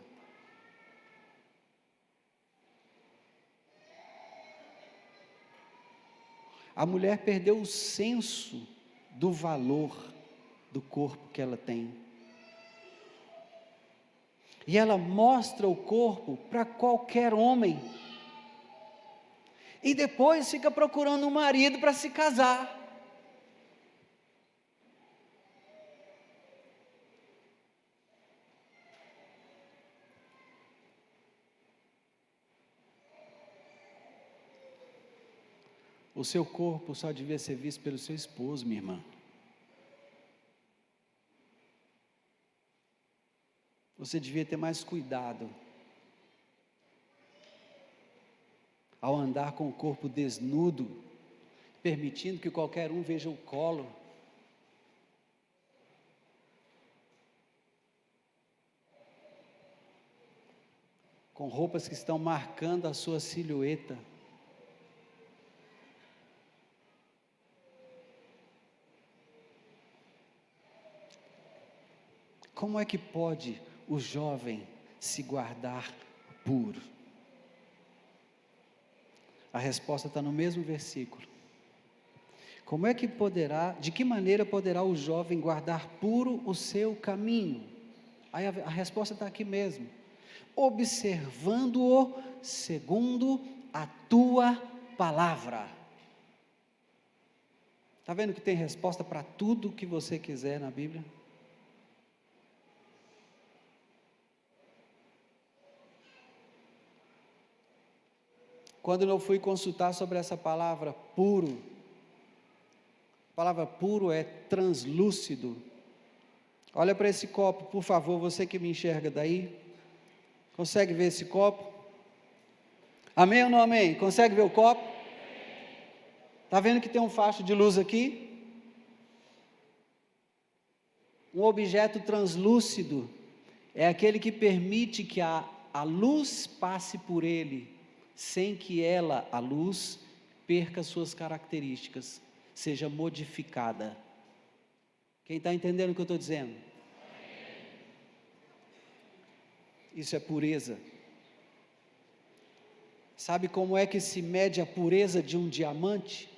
A mulher perdeu o senso do valor do corpo que ela tem. E ela mostra o corpo para qualquer homem. E depois fica procurando um marido para se casar. O seu corpo só devia ser visto pelo seu esposo, minha irmã. Você devia ter mais cuidado ao andar com o corpo desnudo, permitindo que qualquer um veja o colo. Com roupas que estão marcando a sua silhueta. Como é que pode o jovem se guardar puro? A resposta está no mesmo versículo. Como é que poderá, de que maneira poderá o jovem guardar puro o seu caminho? Aí a resposta está aqui mesmo. Observando-o segundo a tua palavra. Está vendo que tem resposta para tudo que você quiser na Bíblia? Quando eu fui consultar sobre essa palavra puro, a palavra puro é translúcido. Olha para esse copo, por favor, você que me enxerga daí, consegue ver esse copo? Amém ou não amém? Consegue ver o copo? Está vendo que tem um facho de luz aqui? Um objeto translúcido é aquele que permite que a luz passe por ele, sem que ela, a luz, perca suas características, seja modificada. Quem está entendendo o que eu estou dizendo? Isso é pureza. Sabe como é que se mede a pureza de um diamante?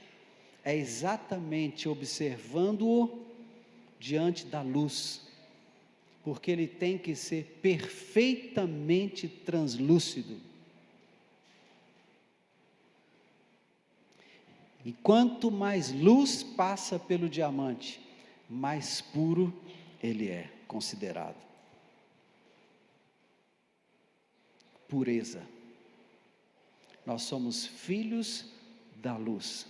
É exatamente observando-o diante da luz, porque ele tem que ser perfeitamente translúcido. E quanto mais luz passa pelo diamante, mais puro ele é considerado. Pureza. Nós somos filhos da luz.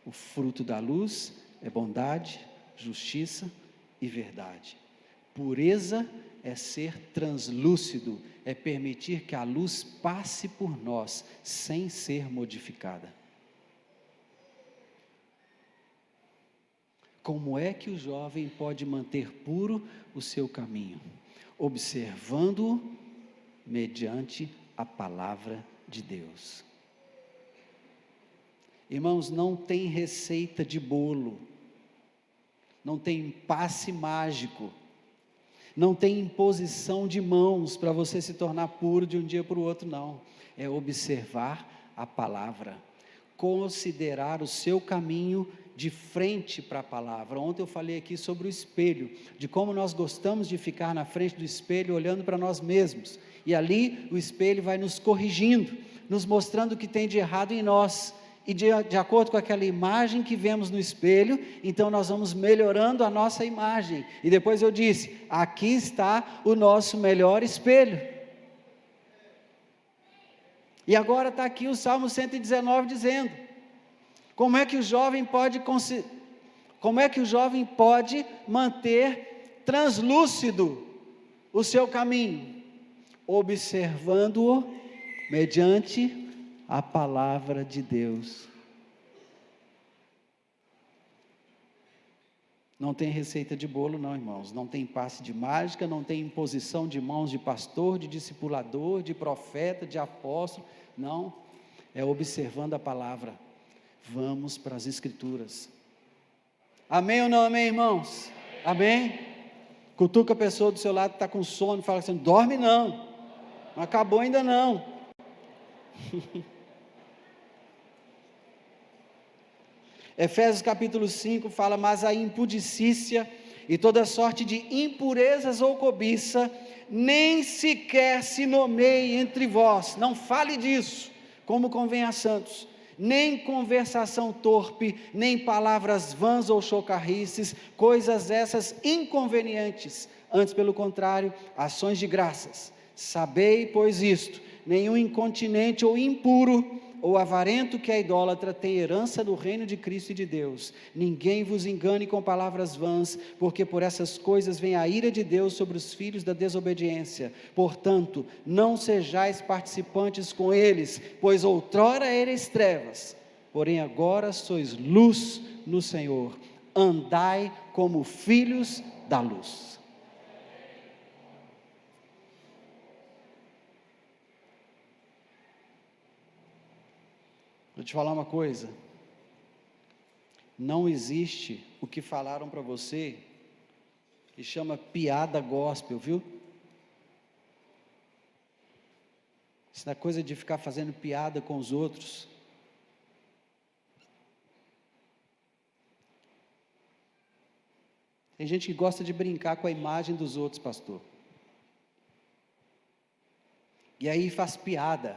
O fruto da luz é bondade, justiça e verdade. Pureza é ser translúcido, é permitir que a luz passe por nós, sem ser modificada. Como é que o jovem pode manter puro o seu caminho? Observando-o mediante a palavra de Deus. Irmãos, não tem receita de bolo, não tem passe mágico, não tem imposição de mãos para você se tornar puro de um dia para o outro, não. É observar a palavra, considerar o seu caminho de frente para a palavra. Ontem eu falei aqui sobre o espelho, de como nós gostamos de ficar na frente do espelho olhando para nós mesmos, e ali o espelho vai nos corrigindo, nos mostrando o que tem de errado em nós, e de acordo com aquela imagem que vemos no espelho, então nós vamos melhorando a nossa imagem, e depois eu disse, aqui está o nosso melhor espelho. E agora está aqui o Salmo 119 dizendo, como é que o jovem pode manter translúcido o seu caminho? Observando-o mediante a palavra de Deus. Não tem receita de bolo não, irmãos, não tem passe de mágica, não tem imposição de mãos de pastor, de discipulador, de profeta, de apóstolo, não, é observando a palavra. Vamos para as Escrituras. Amém ou não amém, irmãos? Amém? Cutuca a pessoa do seu lado que está com sono, fala assim, dorme não acabou ainda não. Efésios capítulo 5 fala, mas a impudicícia e toda sorte de impurezas ou cobiça, nem sequer se nomeie entre vós, não fale disso, como convém a santos, nem conversação torpe, nem palavras vãs ou chocarrices, coisas essas inconvenientes, antes pelo contrário, ações de graças. Sabei, pois isto, nenhum incontinente ou impuro, ou avarento que é idólatra, tem herança do reino de Cristo e de Deus. Ninguém vos engane com palavras vãs, porque por essas coisas vem a ira de Deus sobre os filhos da desobediência. Portanto, não sejais participantes com eles, pois outrora erais trevas, porém agora sois luz no Senhor. Andai como filhos da luz. Vou te falar uma coisa, não existe o que falaram para você, que chama piada gospel, viu? Isso não é coisa de ficar fazendo piada com os outros. Tem gente que gosta de brincar com a imagem dos outros, pastor. E aí faz piada.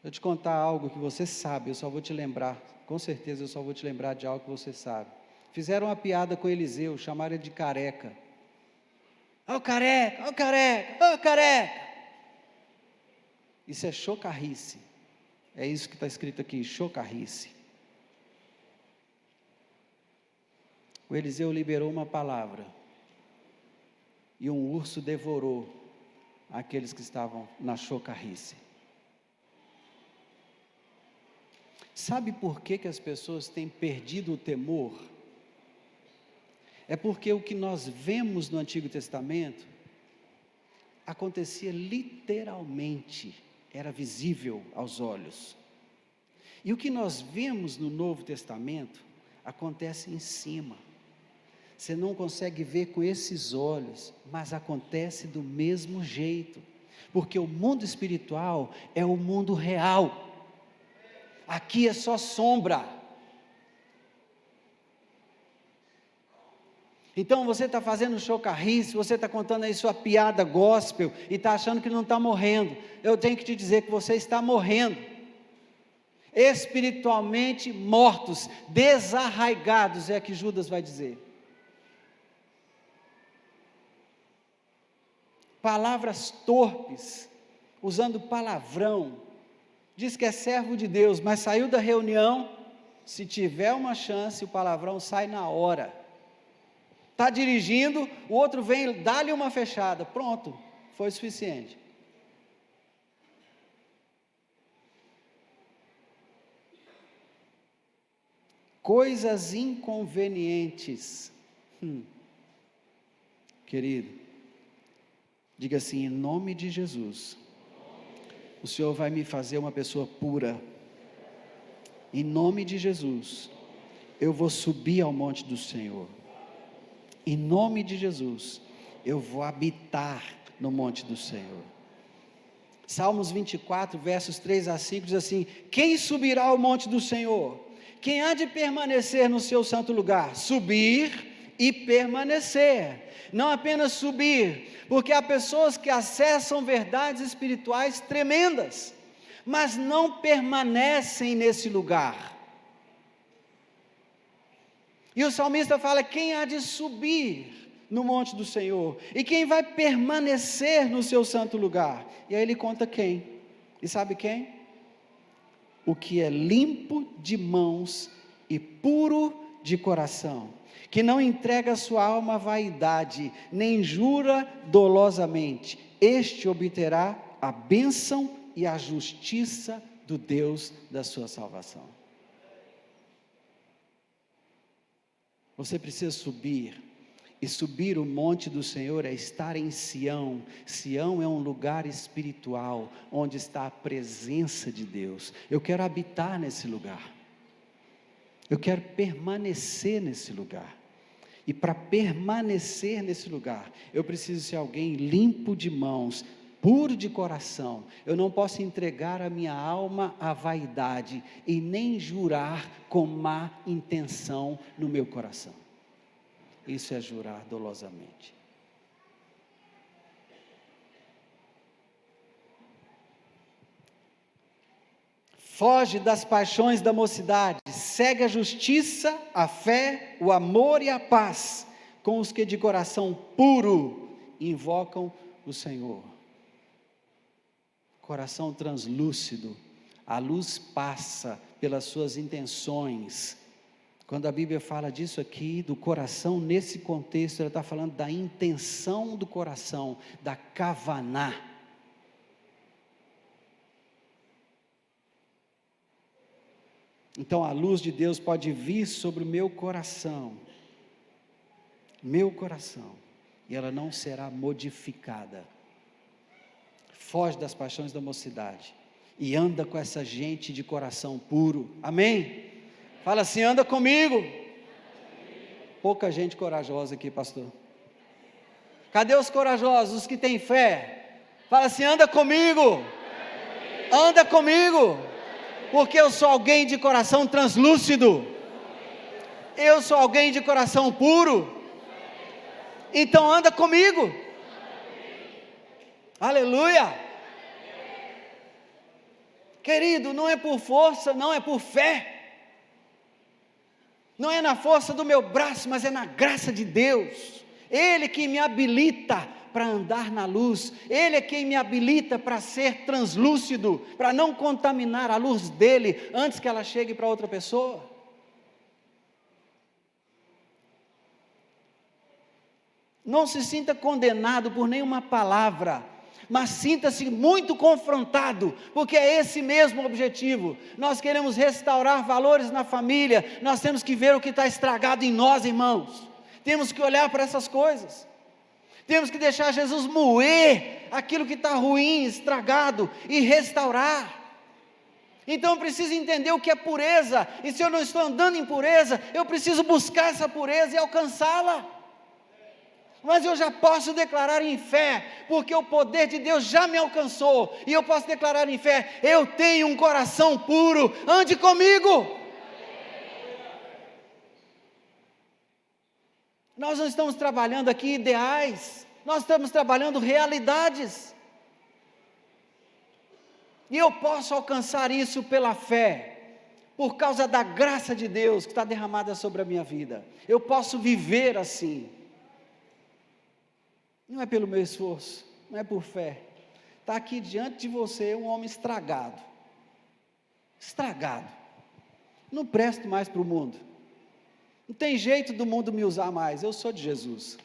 Eu te contar algo que você sabe, eu só vou te lembrar, com certeza eu só vou te lembrar de algo que você sabe. Fizeram uma piada com Eliseu, chamaram ele de careca. Ó careca, ó careca, ó careca. Isso é chocarrice. É isso que está escrito aqui, chocarrice. O Eliseu liberou uma palavra, e um urso devorou aqueles que estavam na chocarrice. Sabe por que as pessoas têm perdido o temor? É porque o que nós vemos no Antigo Testamento acontecia literalmente, era visível aos olhos. E o que nós vemos no Novo Testamento acontece em cima. Você não consegue ver com esses olhos, mas acontece do mesmo jeito, porque o mundo espiritual é o mundo real. Aqui é só sombra. Então você está fazendo chocarrice, você está contando aí sua piada gospel e está achando que não está morrendo. Eu tenho que te dizer que você está morrendo. Espiritualmente mortos, desarraigados, é que Judas vai dizer. Palavras torpes, usando palavrão. Diz que é servo de Deus, mas saiu da reunião, Se tiver uma chance, o palavrão sai na hora. Está dirigindo, o outro vem, dá-lhe uma fechada, pronto, foi suficiente. Coisas inconvenientes. Querido, diga assim: em nome de Jesus, o Senhor vai me fazer uma pessoa pura. Em nome de Jesus, eu vou subir ao monte do Senhor. Em nome de Jesus, eu vou habitar no monte do Senhor. Salmos 24, versos 3 a 5 diz assim: quem subirá ao monte do Senhor? Quem há de permanecer no seu santo lugar? Subir e permanecer. Não apenas subir, porque há pessoas que acessam verdades espirituais tremendas, mas não permanecem nesse lugar. E o salmista fala: quem há de subir no monte do Senhor? E quem vai permanecer no seu santo lugar? E aí ele conta quem? E sabe quem? O que é limpo de mãos e puro de coração, que não entrega sua alma à vaidade, nem jura dolosamente, este obterá a bênção e a justiça do Deus da sua salvação. Você precisa subir, e subir o monte do Senhor é estar em Sião. Sião é um lugar espiritual, onde está a presença de Deus. Eu quero habitar nesse lugar, eu quero permanecer nesse lugar, e para permanecer nesse lugar, eu preciso ser alguém limpo de mãos, puro de coração. Eu não posso entregar a minha alma à vaidade, e nem jurar com má intenção no meu coração. Isso é jurar dolosamente. Foge das paixões da mocidade, segue a justiça, a fé, o amor e a paz, com os que de coração puro invocam o Senhor. Coração translúcido, a luz passa pelas suas intenções. Quando a Bíblia fala disso aqui, do coração, nesse contexto, ela está falando da intenção do coração, da kavaná. Então a luz de Deus pode vir sobre o meu coração, e ela não será modificada. Foge das paixões da mocidade, e anda com essa gente de coração puro, amém? Fala assim: anda comigo. Pouca gente corajosa aqui, pastor. Cadê os corajosos, os que têm fé? Fala assim: anda comigo. Anda comigo. Porque eu sou alguém de coração translúcido. Eu sou alguém de coração puro. Então anda comigo. Aleluia. Querido, não é por força, não é por fé. Não é na força do meu braço, mas é na graça de Deus. Ele que me habilita para andar na luz. Ele é quem me habilita para ser translúcido, para não contaminar a luz dele antes que ela chegue para outra pessoa. Não se sinta condenado por nenhuma palavra, mas sinta-se muito confrontado, porque é esse mesmo o objetivo. Nós queremos restaurar valores na família, nós temos que ver o que está estragado em nós, irmãos. Temos que olhar para essas coisas, temos que deixar Jesus moer aquilo que está ruim, estragado, e restaurar. Então eu preciso entender o que é pureza, e se eu não estou andando em pureza, eu preciso buscar essa pureza e alcançá-la. Mas eu já posso declarar em fé, porque o poder de Deus já me alcançou, e eu posso declarar em fé: eu tenho um coração puro, ande comigo. Nós não estamos trabalhando aqui ideais, nós estamos trabalhando realidades, e eu posso alcançar isso pela fé, por causa da graça de Deus que está derramada sobre a minha vida. Eu posso viver assim. Não é pelo meu esforço, não é por fé. Está aqui diante de você um homem estragado, Não presto mais para o mundo. Não tem jeito do mundo me usar mais, eu sou de Jesus.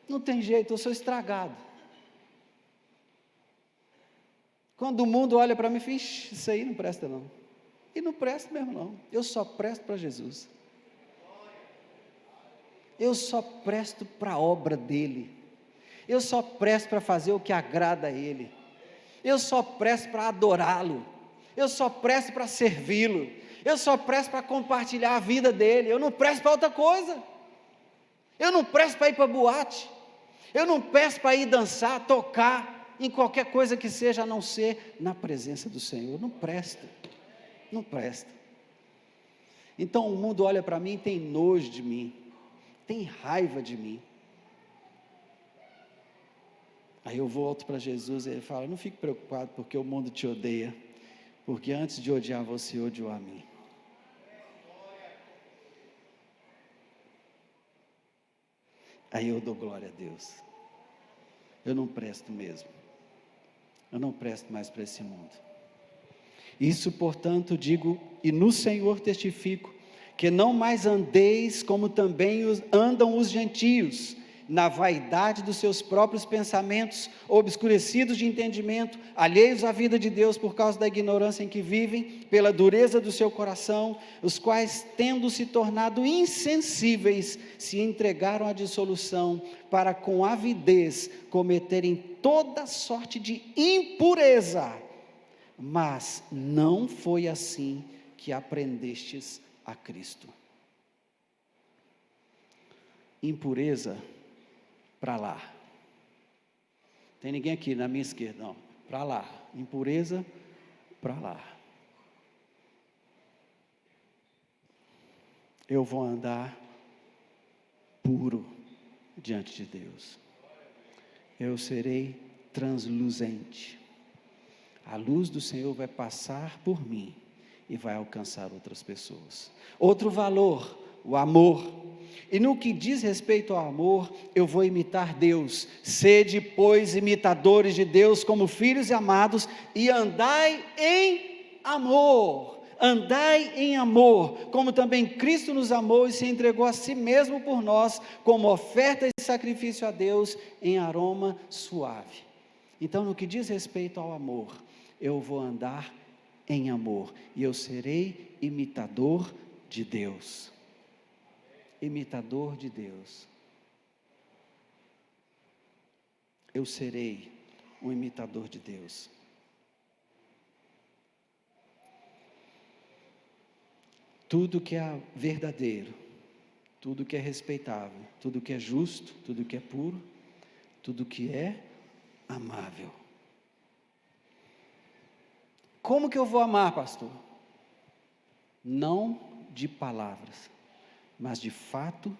Não tem jeito, eu sou estragado. Quando o mundo olha para mim, fixe, isso aí não presta não. E não presta mesmo não, eu só presto para Jesus. Eu só presto para a obra dEle. Eu só presto para fazer o que agrada a Ele. Eu só presto para adorá-lo. Eu só presto para servi-lo. Eu só presto para compartilhar a vida dEle. Eu não presto para outra coisa. Eu não presto para ir para boate. Eu não presto para ir dançar, tocar, em qualquer coisa que seja, a não ser na presença do Senhor. Não presta. Não presta. Então o mundo olha para mim e tem nojo de mim. Tem raiva de mim. Aí eu volto para Jesus e ele fala: não fique preocupado porque o mundo te odeia, porque antes de odiar você, odiou a mim. Aí eu dou glória a Deus. Eu não presto mesmo. Eu não presto mais para esse mundo. Isso, portanto, digo, e no Senhor testifico, que não mais andeis como também andam os gentios, na vaidade dos seus próprios pensamentos, obscurecidos de entendimento, alheios à vida de Deus por causa da ignorância em que vivem, pela dureza do seu coração, os quais, tendo se tornado insensíveis, se entregaram à dissolução, para com avidez cometerem toda sorte de impureza. Mas não foi assim que aprendestes a Cristo. Impureza, para lá. Tem ninguém aqui na minha esquerda? Não, para lá. Impureza, para lá. Eu vou andar puro diante de Deus. Eu serei transluzente. A luz do Senhor vai passar por mim e vai alcançar outras pessoas. Outro valor, o amor. E no que diz respeito ao amor, eu vou imitar Deus. Sede, pois, imitadores de Deus como filhos e amados, e andai em amor. Andai em amor, como também Cristo nos amou e se entregou a si mesmo por nós, como oferta e sacrifício a Deus em aroma suave. Então, no que diz respeito ao amor, eu vou andar em amor, e eu serei imitador de Deus. Imitador de Deus. Eu serei um imitador de Deus. Tudo que é verdadeiro, tudo que é respeitável, tudo que é justo, tudo que é puro, tudo que é amável. Como que eu vou amar, pastor? Não de palavras, mas de fato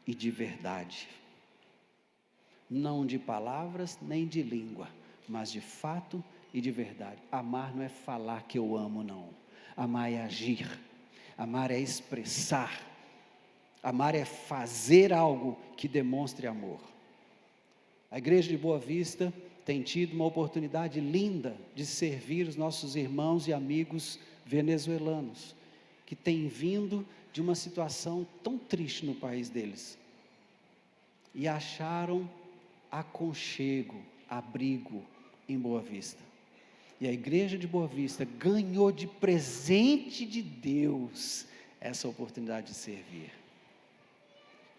e de verdade. Não de palavras nem de língua, mas de fato e de verdade. Amar não é falar que eu amo, não. Amar é agir. Amar é expressar. Amar é fazer algo que demonstre amor. A igreja de Boa Vista tem tido uma oportunidade linda de servir os nossos irmãos e amigos venezuelanos, que têm vindo de uma situação tão triste no país deles, e acharam aconchego, abrigo em Boa Vista, e a igreja de Boa Vista ganhou de presente de Deus essa oportunidade de servir.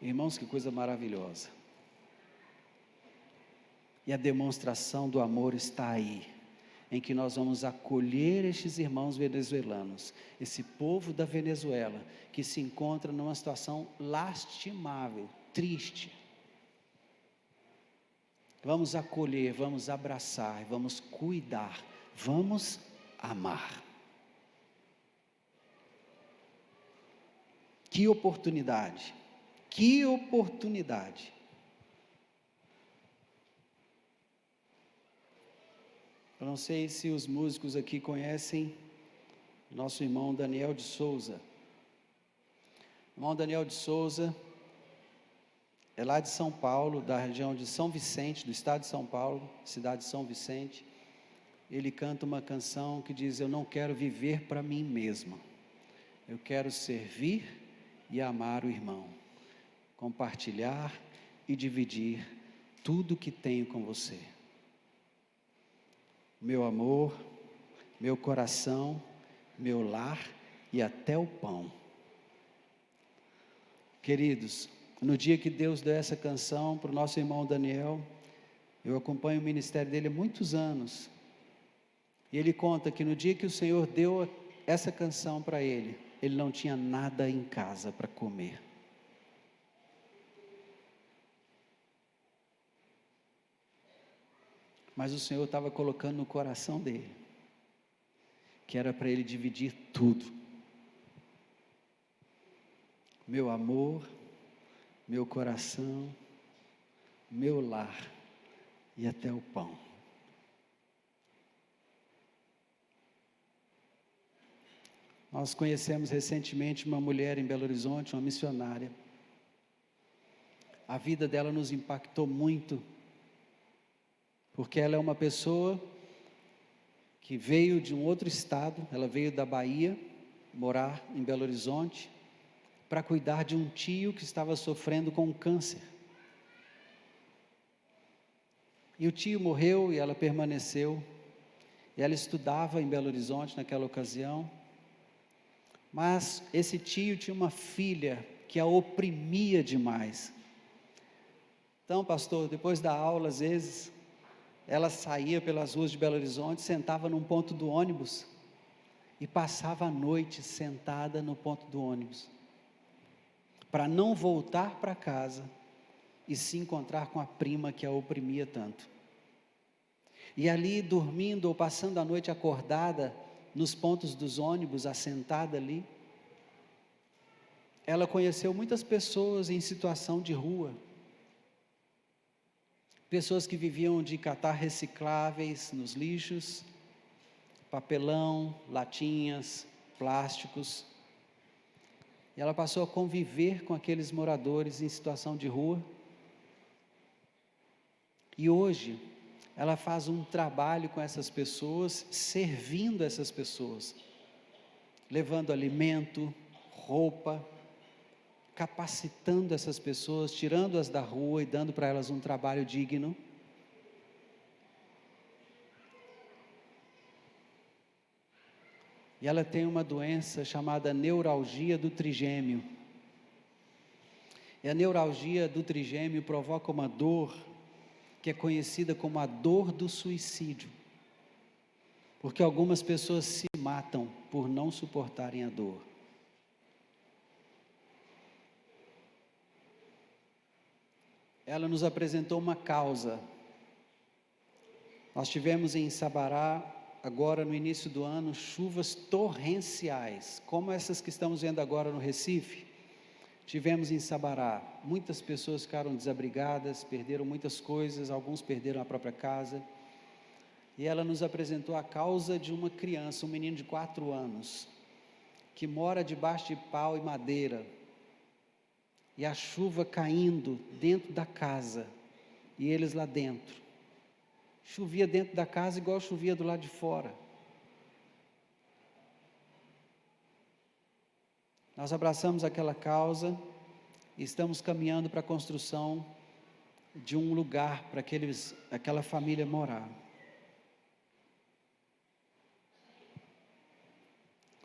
Irmãos, que coisa maravilhosa, e a demonstração do amor está aí, em que nós vamos acolher estes irmãos venezuelanos, esse povo da Venezuela, que se encontra numa situação lastimável, triste. Vamos acolher, vamos abraçar, vamos cuidar, vamos amar. Que oportunidade, que oportunidade. Eu não sei se os músicos aqui conhecem nosso irmão Daniel de Souza. O irmão Daniel de Souza é lá de São Paulo, da região de São Vicente, do estado de São Paulo, cidade de São Vicente. ele canta uma canção que diz: eu não quero viver para mim mesmo, eu quero servir e amar o irmão, compartilhar e dividir tudo que tenho com você. Meu amor, meu coração, meu lar e até o pão. Queridos, no dia que Deus deu essa canção para o nosso irmão Daniel, eu acompanho o ministério dele há muitos anos, e ele conta que no dia que o Senhor deu essa canção para ele, ele não tinha nada em casa para comer. Mas o Senhor estava colocando no coração dele, que era para ele dividir tudo. Meu amor, meu coração, meu lar e até o pão. Nós conhecemos recentemente uma mulher em Belo Horizonte, uma missionária. A vida dela nos impactou muito, porque ela é uma pessoa que veio de um outro estado, ela veio da Bahia, morar em Belo Horizonte, para cuidar de um tio que estava sofrendo com um câncer. E o tio morreu e ela permaneceu, e ela estudava em Belo Horizonte naquela ocasião, mas esse tio tinha uma filha que a oprimia demais. Então, pastor, depois da aula, às vezes, ela saía pelas ruas de Belo Horizonte, sentava num ponto do ônibus, e passava a noite sentada no ponto do ônibus, para não voltar para casa, e se encontrar com a prima que a oprimia tanto. E ali, dormindo ou passando a noite acordada, nos pontos dos ônibus, assentada ali, ela conheceu muitas pessoas em situação de rua, pessoas que viviam de catar recicláveis nos lixos, papelão, latinhas, plásticos, e ela passou a conviver com aqueles moradores em situação de rua, e hoje, ela faz um trabalho com essas pessoas, servindo essas pessoas, levando alimento, roupa, capacitando essas pessoas, tirando-as da rua e dando para elas um trabalho digno. E ela tem uma doença chamada neuralgia do trigêmeo. E a neuralgia do trigêmeo provoca uma dor que é conhecida como a dor do suicídio, porque algumas pessoas se matam por não suportarem a dor. Ela nos apresentou uma causa. Nós tivemos em Sabará, agora no início do ano, chuvas torrenciais, como essas que estamos vendo agora no Recife. Tivemos em Sabará, muitas pessoas ficaram desabrigadas, perderam muitas coisas, alguns perderam a própria casa, e ela nos apresentou a causa de uma criança, um menino de 4 anos, que mora debaixo de pau e madeira, e a chuva caindo dentro da casa, e eles lá dentro, chovia dentro da casa igual chovia do lado de fora. Nós abraçamos aquela causa e estamos caminhando para a construção de um lugar para aquela família morar.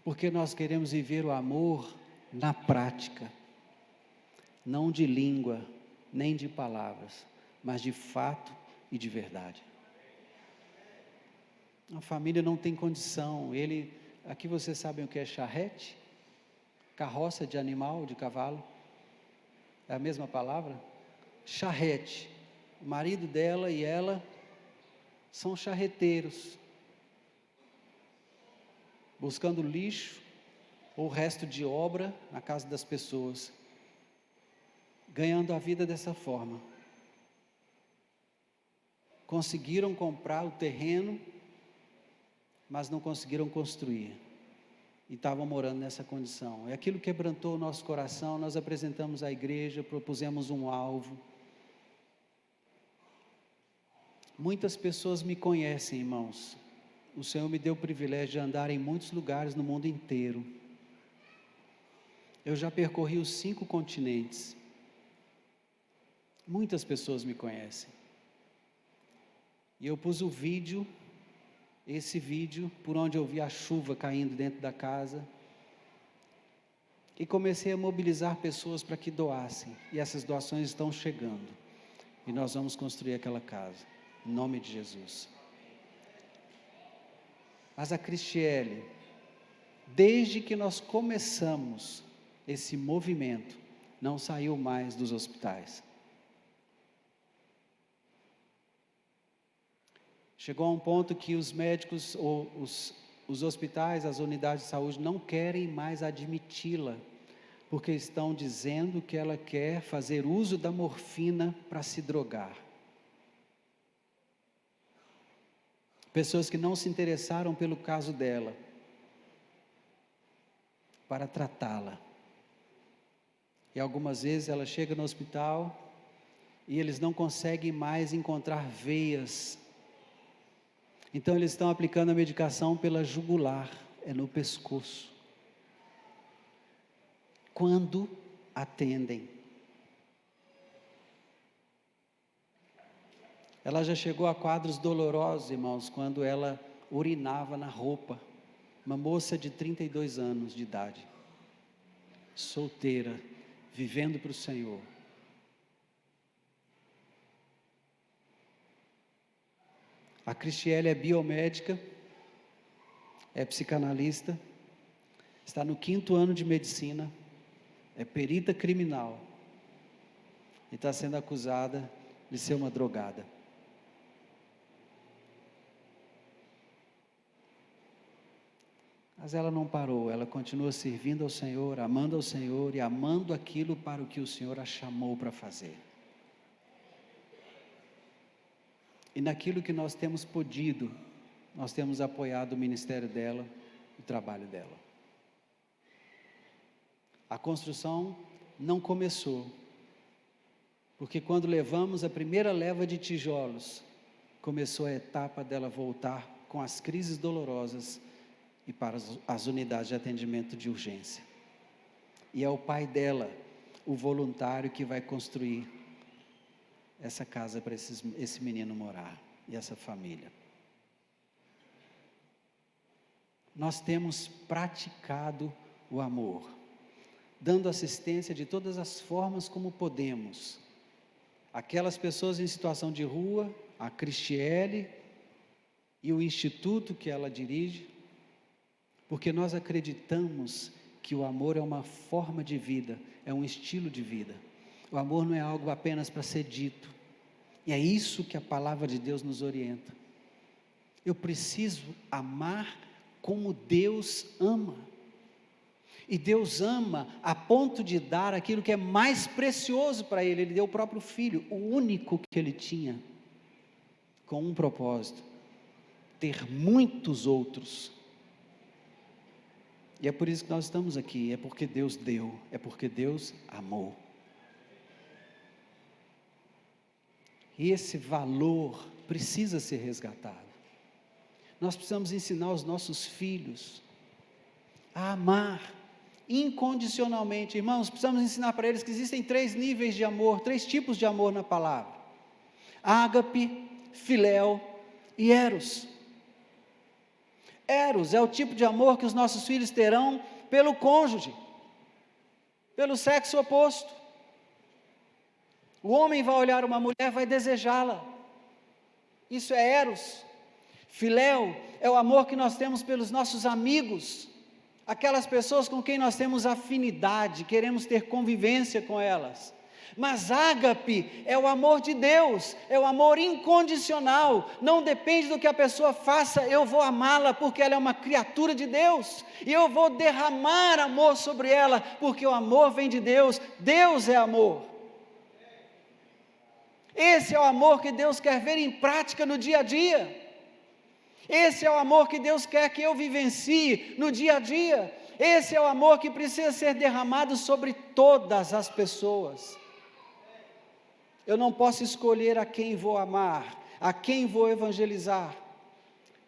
Porque nós queremos viver o amor na prática, não de língua, nem de palavras, mas de fato e de verdade. A família não tem condição. Aqui vocês sabem o que é charrete? Carroça de animal, de cavalo, é a mesma palavra? Charrete. O marido dela e ela são charreteiros, buscando lixo ou resto de obra na casa das pessoas, ganhando a vida dessa forma. Conseguiram comprar o terreno, mas não conseguiram construir. E estavam morando nessa condição. E aquilo quebrantou o nosso coração. Nós apresentamos à igreja, propusemos um alvo. Muitas pessoas me conhecem, irmãos, o Senhor me deu o privilégio de andar em muitos lugares no mundo inteiro. Eu já percorri os 5 continentes. Muitas pessoas me conhecem. E eu pus o vídeo, esse vídeo, por onde eu vi a chuva caindo dentro da casa. E comecei a mobilizar pessoas para que doassem. E essas doações estão chegando. E nós vamos construir aquela casa. Em nome de Jesus. Mas a Cristiele, desde que nós começamos esse movimento, não saiu mais dos hospitais. Chegou a um ponto que os médicos, ou os hospitais, as unidades de saúde não querem mais admiti-la, porque estão dizendo que ela quer fazer uso da morfina para se drogar. Pessoas que não se interessaram pelo caso dela, para tratá-la. E algumas vezes ela chega no hospital e eles não conseguem mais encontrar veias. Então eles estão aplicando a medicação pela jugular, é no pescoço. Quando atendem. Ela já chegou a quadros dolorosos, irmãos, quando ela urinava na roupa. Uma moça de 32 anos de idade, solteira, vivendo para o Senhor. A Cristiele é biomédica, é psicanalista, está no 5º ano de medicina, é perita criminal e está sendo acusada de ser uma drogada. Mas ela não parou, ela continua servindo ao Senhor, amando ao Senhor e amando aquilo para o que o Senhor a chamou para fazer. E naquilo que nós temos podido, nós temos apoiado o ministério dela, o trabalho dela. A construção não começou, porque quando levamos a primeira leva de tijolos, começou a etapa dela voltar com as crises dolorosas e para as unidades de atendimento de urgência. E é o pai dela, o voluntário, que vai construir essa casa para esse menino morar e essa família. Nós temos praticado o amor, dando assistência de todas as formas como podemos. Aquelas pessoas em situação de rua, a Cristiele e o instituto que ela dirige, porque nós acreditamos que o amor é uma forma de vida, é um estilo de vida. O amor não é algo apenas para ser dito. E é isso que a palavra de Deus nos orienta. Eu preciso amar como Deus ama. E Deus ama a ponto de dar aquilo que é mais precioso para Ele. Ele deu o próprio Filho, o único que Ele tinha, com um propósito: ter muitos outros. E é por isso que nós estamos aqui, é porque Deus deu, é porque Deus amou. E esse valor precisa ser resgatado. Nós precisamos ensinar os nossos filhos a amar incondicionalmente. Irmãos, precisamos ensinar para eles que existem 3 níveis de amor, 3 tipos de amor na palavra: ágape, filéu e eros. Eros é o tipo de amor que os nossos filhos terão pelo cônjuge, pelo sexo oposto. O homem vai olhar uma mulher, vai desejá-la. Isso é eros. Filéu é o amor que nós temos pelos nossos amigos, aquelas pessoas com quem nós temos afinidade, queremos ter convivência com elas. Mas ágape é o amor de Deus, é o amor incondicional, não depende do que a pessoa faça, eu vou amá-la porque ela é uma criatura de Deus, e eu vou derramar amor sobre ela, porque o amor vem de Deus, Deus é amor. Esse é o amor que Deus quer ver em prática no dia a dia, esse é o amor que Deus quer que eu vivencie no dia a dia, esse é o amor que precisa ser derramado sobre todas as pessoas. Eu não posso escolher a quem vou amar, a quem vou evangelizar,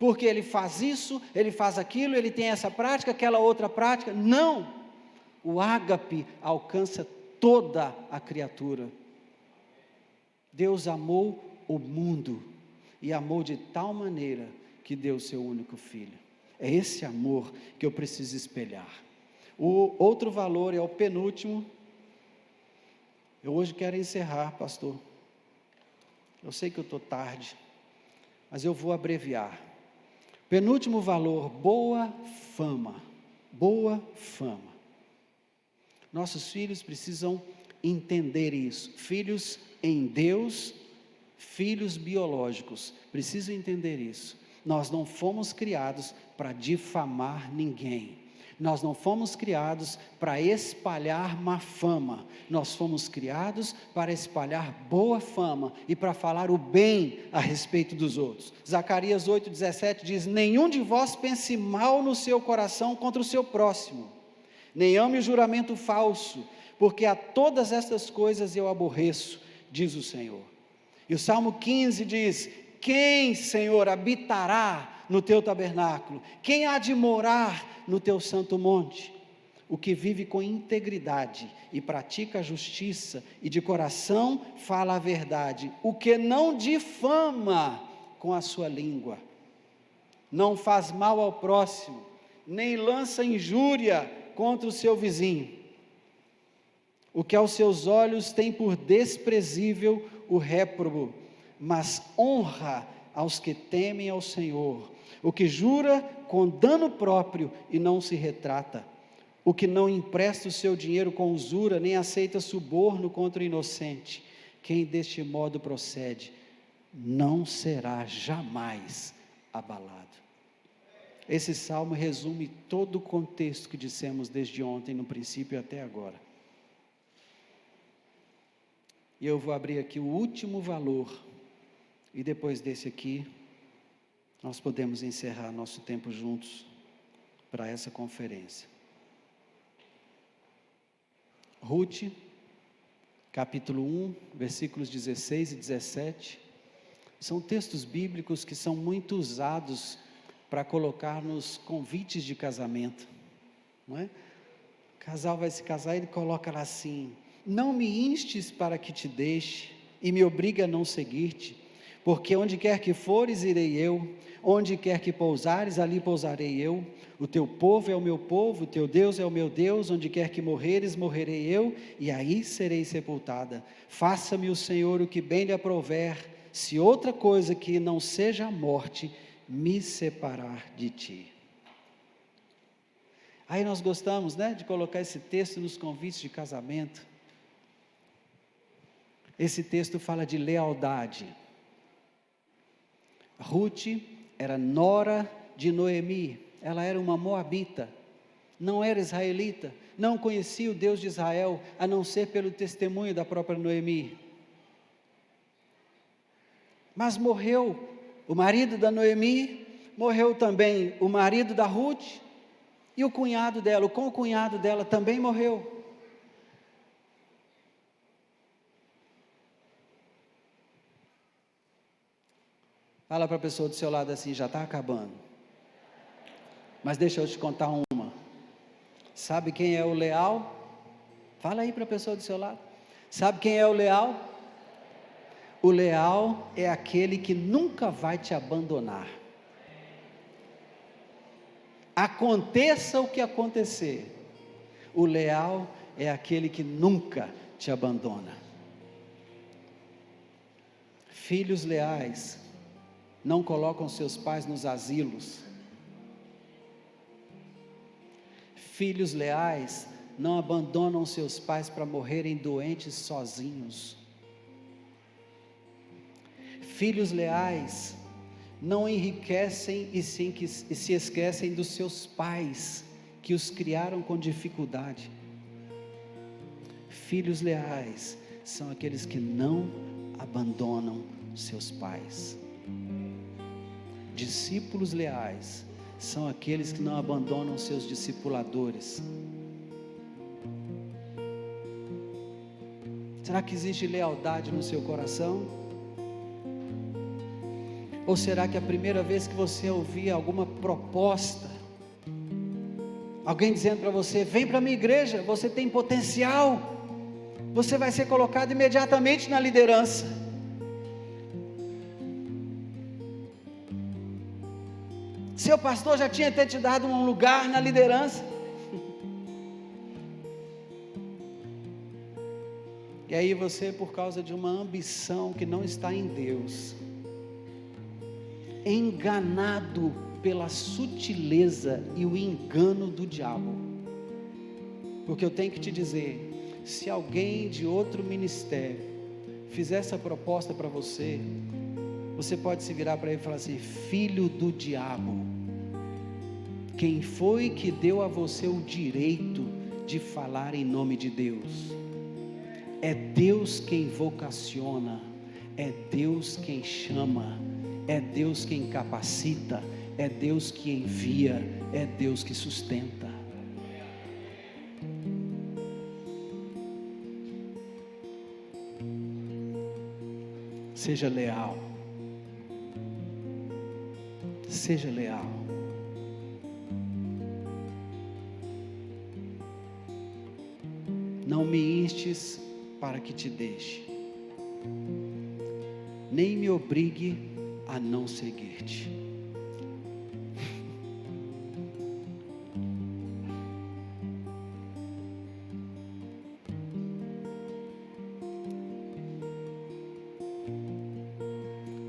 porque ele faz isso, ele faz aquilo, ele tem essa prática, aquela outra prática. Não! O ágape alcança toda a criatura. Deus amou o mundo, e amou de tal maneira que deu o seu único filho. É esse amor que eu preciso espelhar. O outro valor é o penúltimo. Eu hoje quero encerrar, pastor. Eu sei que eu estou tarde, mas eu vou abreviar. Penúltimo valor, boa fama. Boa fama. Nossos filhos precisam entender isso. Filhos em Deus, filhos biológicos, precisam entender isso. Nós não fomos criados para difamar ninguém. Nós não fomos criados para espalhar má fama. Nós fomos criados para espalhar boa fama e para falar o bem a respeito dos outros. Zacarias 8,17 diz: nenhum de vós pense mal no seu coração contra o seu próximo, nem ame o juramento falso, porque a todas estas coisas eu aborreço, diz o Senhor. E o Salmo 15 diz: quem, Senhor, habitará no teu tabernáculo? Quem há de morar no teu santo monte? O que vive com integridade e pratica a justiça, e de coração fala a verdade, o que não difama com a sua língua, não faz mal ao próximo, nem lança injúria contra o seu vizinho. O que aos seus olhos tem por desprezível o réprobo, mas honra aos que temem ao Senhor. O que jura com dano próprio e não se retrata. O que não empresta o seu dinheiro com usura, nem aceita suborno contra o inocente. Quem deste modo procede, não será jamais abalado. Esse salmo resume todo o contexto que dissemos desde ontem, no princípio até agora. E eu vou abrir aqui o último valor, e depois desse aqui, nós podemos encerrar nosso tempo juntos para essa conferência. Ruth, capítulo 1, versículos 16 e 17, são textos bíblicos que são muito usados para colocar nos convites de casamento, não é? O casal vai se casar e ele coloca lá assim: não me instes para que te deixe, e me obriga a não seguir-te, porque onde quer que fores, irei eu, onde quer que pousares, ali pousarei eu, o teu povo é o meu povo, o teu Deus é o meu Deus, onde quer que morreres, morrerei eu, e aí serei sepultada. Faça-me o Senhor o que bem lhe aprouver, se outra coisa que não seja a morte me separar de ti. Aí nós gostamos, né, de colocar esse texto nos convites de casamento. Esse texto fala de lealdade. Ruth era nora de Noemi, ela era uma moabita, não era israelita, não conhecia o Deus de Israel, a não ser pelo testemunho da própria Noemi. Mas morreu o marido da Noemi, morreu também o marido da Ruth, e o cunhado dela, o concunhado dela também morreu. Fala para a pessoa do seu lado assim: já está acabando. Mas deixa eu te contar uma. Sabe quem é o leal? Fala aí para a pessoa do seu lado. Sabe quem é o leal? O leal é aquele que nunca vai te abandonar. Aconteça o que acontecer, o leal é aquele que nunca te abandona. Filhos leais não colocam seus pais nos asilos. Filhos leais não abandonam seus pais para morrerem doentes sozinhos. Filhos leais não enriquecem e se esquecem dos seus pais, que os criaram com dificuldade. Filhos leais são aqueles que não abandonam seus pais. Discípulos leais são aqueles que não abandonam seus discipuladores. Será que existe lealdade no seu coração? Ou será que é a primeira vez que você ouvir alguma proposta, alguém dizendo para você: vem para a minha igreja, você tem potencial, você vai ser colocado imediatamente na liderança? Seu pastor já tinha até te dado um lugar na liderança. E aí você, por causa de uma ambição que não está em Deus, enganado pela sutileza e o engano do diabo. Porque eu tenho que te dizer, se alguém de outro ministério fizer essa proposta para você, você pode se virar para ele e falar assim: filho do diabo, quem foi que deu a você o direito de falar em nome de Deus? É Deus quem vocaciona, é Deus quem chama, é Deus quem capacita, é Deus que envia, é Deus que sustenta. Seja leal, seja leal. Não me instes para que te deixe, nem me obrigue a não seguir-te.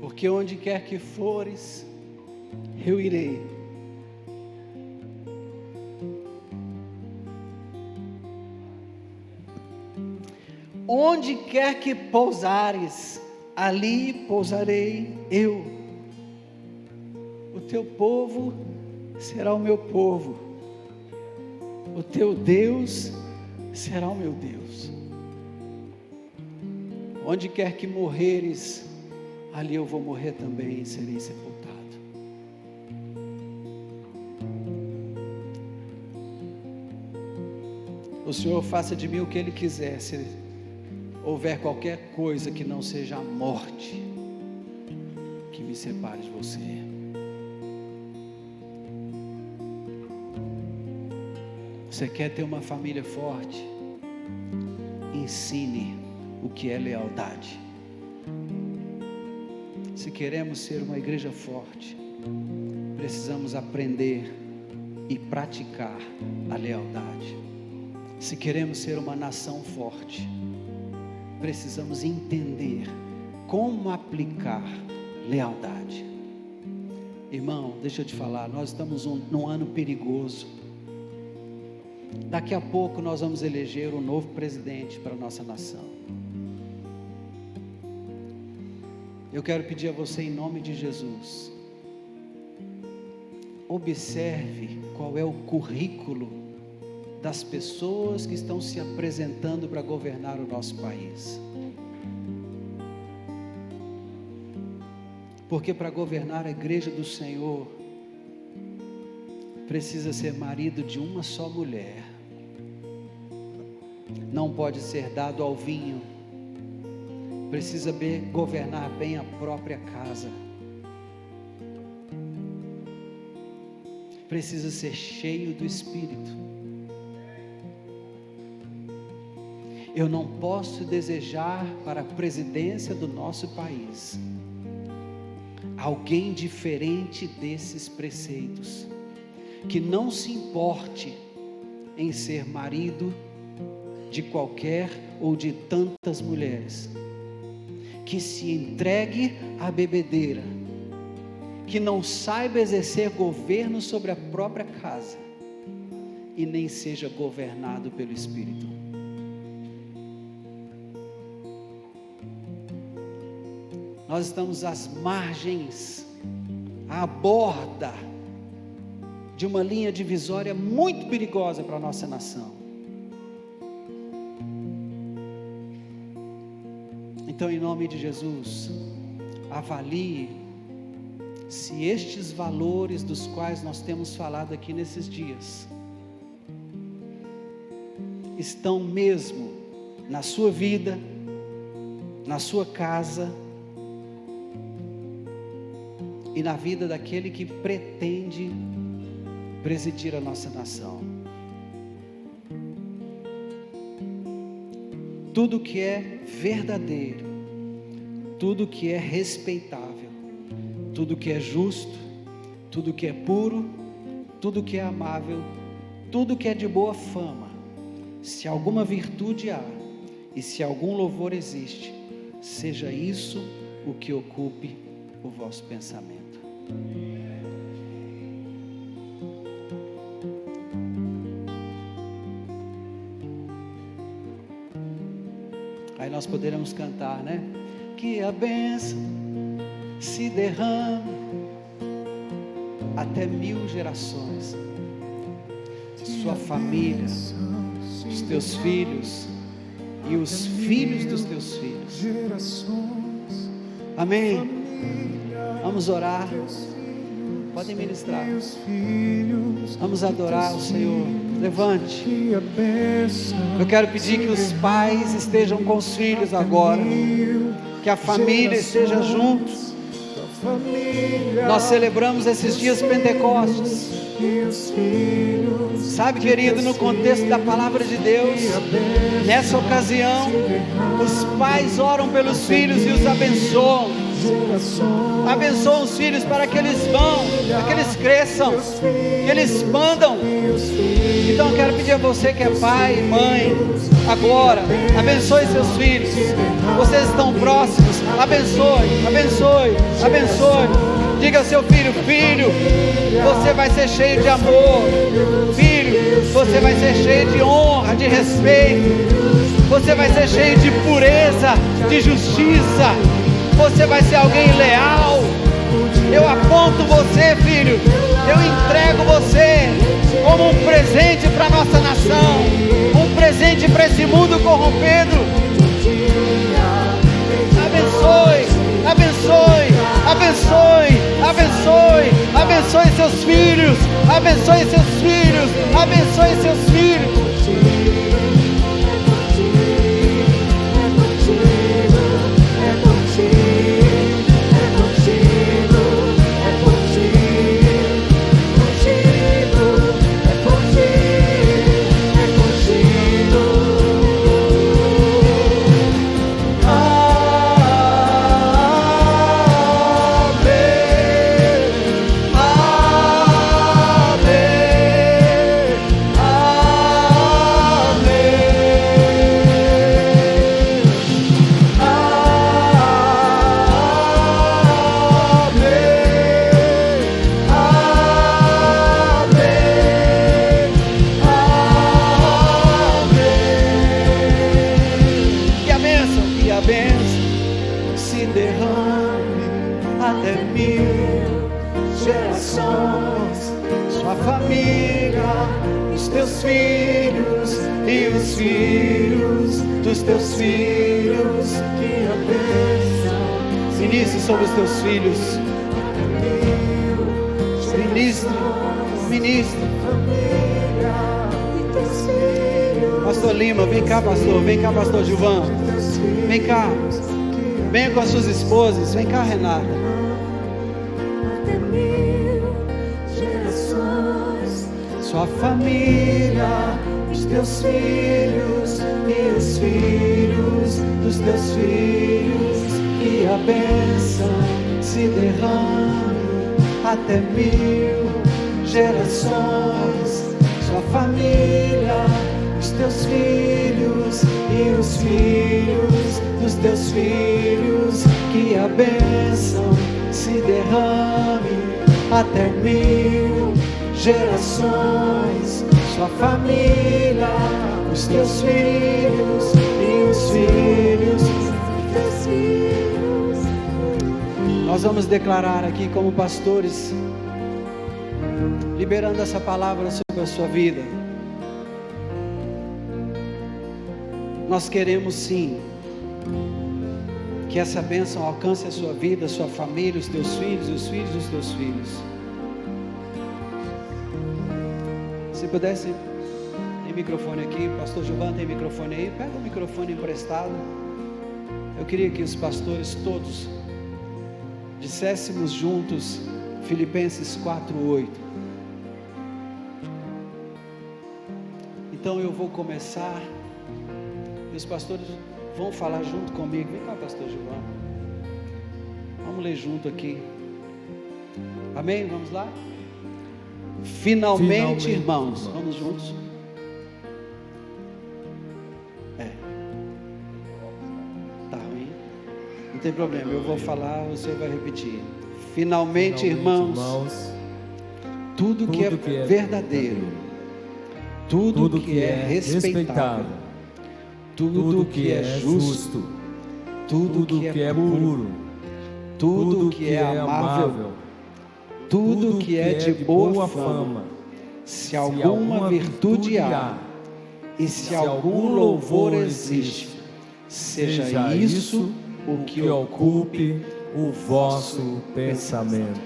Porque onde quer que fores, eu irei. Onde quer que pousares, ali pousarei eu. O teu povo será o meu povo, o teu Deus será o meu Deus. Onde quer que morreres, ali eu vou morrer também e serei sepultado. O Senhor faça de mim o que Ele quiser, se houver qualquer coisa que não seja a morte que me separe de você. Você quer ter uma família forte? Ensine o que é lealdade. Se queremos ser uma igreja forte, precisamos aprender e praticar a lealdade. Se queremos ser uma nação forte, precisamos entender como aplicar lealdade. Irmão, deixa eu te falar, nós estamos num ano perigoso. Daqui a pouco nós vamos eleger um novo presidente para a nossa nação. Eu quero pedir a você, em nome de Jesus, observe qual é o currículo das pessoas que estão se apresentando para governar o nosso país. Porque para governar a igreja do Senhor, precisa ser marido de uma só mulher. Não pode ser dado ao vinho. Precisa governar bem a própria casa. Precisa ser cheio do Espírito. Eu não posso desejar para a presidência do nosso país alguém diferente desses preceitos, que não se importe em ser marido de qualquer ou de tantas mulheres, que se entregue à bebedeira, que não saiba exercer governo sobre a própria casa e nem seja governado pelo Espírito. Nós estamos às margens, à borda de uma linha divisória muito perigosa para a nossa nação. Então, em nome de Jesus, avalie se estes valores dos quais nós temos falado aqui nesses dias estão mesmo na sua vida, na sua casa, e na vida daquele que pretende presidir a nossa nação. Tudo que é verdadeiro, tudo que é respeitável, tudo que é justo, tudo que é puro, tudo que é amável, tudo que é de boa fama, se alguma virtude há e se algum louvor existe, seja isso o que ocupe o vosso pensamento. Aí nós poderemos cantar, né? Que a bênção se derrame até 1000 gerações. Sua família, os teus filhos e os filhos dos teus filhos. Amém. Vamos orar. Podem ministrar. Vamos adorar o Senhor. Levante. Eu quero pedir que os pais estejam com os filhos agora, que a família esteja juntos. Nós celebramos esses dias Pentecostes. Sabe, querido, no contexto da palavra de Deus, nessa ocasião, os pais oram pelos filhos e os abençoam. Abençoam os filhos para que eles vão, para que eles cresçam, que eles expandam. Então eu quero pedir a você que é pai e mãe, agora, abençoe seus filhos. Vocês estão próximos, abençoe, abençoe, abençoe. Diga ao seu filho: filho, você vai ser cheio de amor. Filho, você vai ser cheio de honra, de respeito. Você vai ser cheio de pureza, de justiça. Você vai ser alguém leal. Eu aponto você, filho. Eu entrego você como um presente para a nossa nação, um presente para esse mundo corrompido. Abençoe, abençoe, abençoe, abençoe, abençoe seus filhos, abençoe seus filhos, abençoe seus filhos. Sobre os teus filhos. Ministro. Pastor Lima, vem cá, pastor. Vem cá, pastor Gilvan. Vem cá. Venha com as suas esposas. Vem cá, Renata. Sua família, os teus filhos e os filhos dos teus filhos. Que a bênção se derrame até 1000 gerações. Sua família, os teus filhos e os filhos dos teus filhos. Que a bênção se derrame até 1000 gerações. Sua família, os teus filhos e os filhos dos teus filhos. Nós vamos declarar aqui como pastores, liberando essa palavra sobre a sua vida. Nós queremos sim que essa bênção alcance a sua vida, a sua família, os teus filhos e os filhos dos teus filhos. Se pudesse, tem microfone aqui, pastor Gilvan tem microfone aí, pega o microfone emprestado. Eu queria que os pastores todos disséssemos juntos Filipenses 4:8. Então eu vou começar, e os pastores vão falar junto comigo. Vem cá, pastor Gilvão. Vamos ler junto aqui. Amém? Vamos lá? Finalmente, irmãos. Vamos juntos. Tá ruim? Não tem problema, eu vou falar, você vai repetir. Finalmente, irmãos, tudo que é verdadeiro, tudo que é respeitável, tudo que é justo, tudo que é puro, tudo que é amável, tudo que é de boa fama, se alguma virtude há, e se algum louvor existe, seja isso o que ocupe o vosso pensamento.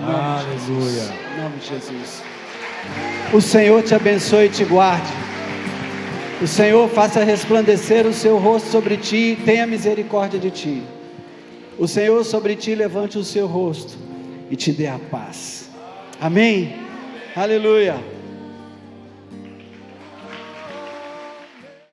Aleluia. Em nome de Jesus. O Senhor te abençoe e te guarde. O Senhor faça resplandecer o seu rosto sobre ti e tenha misericórdia de ti. O Senhor sobre ti levante o seu rosto e te dê a paz. Amém? Aleluia.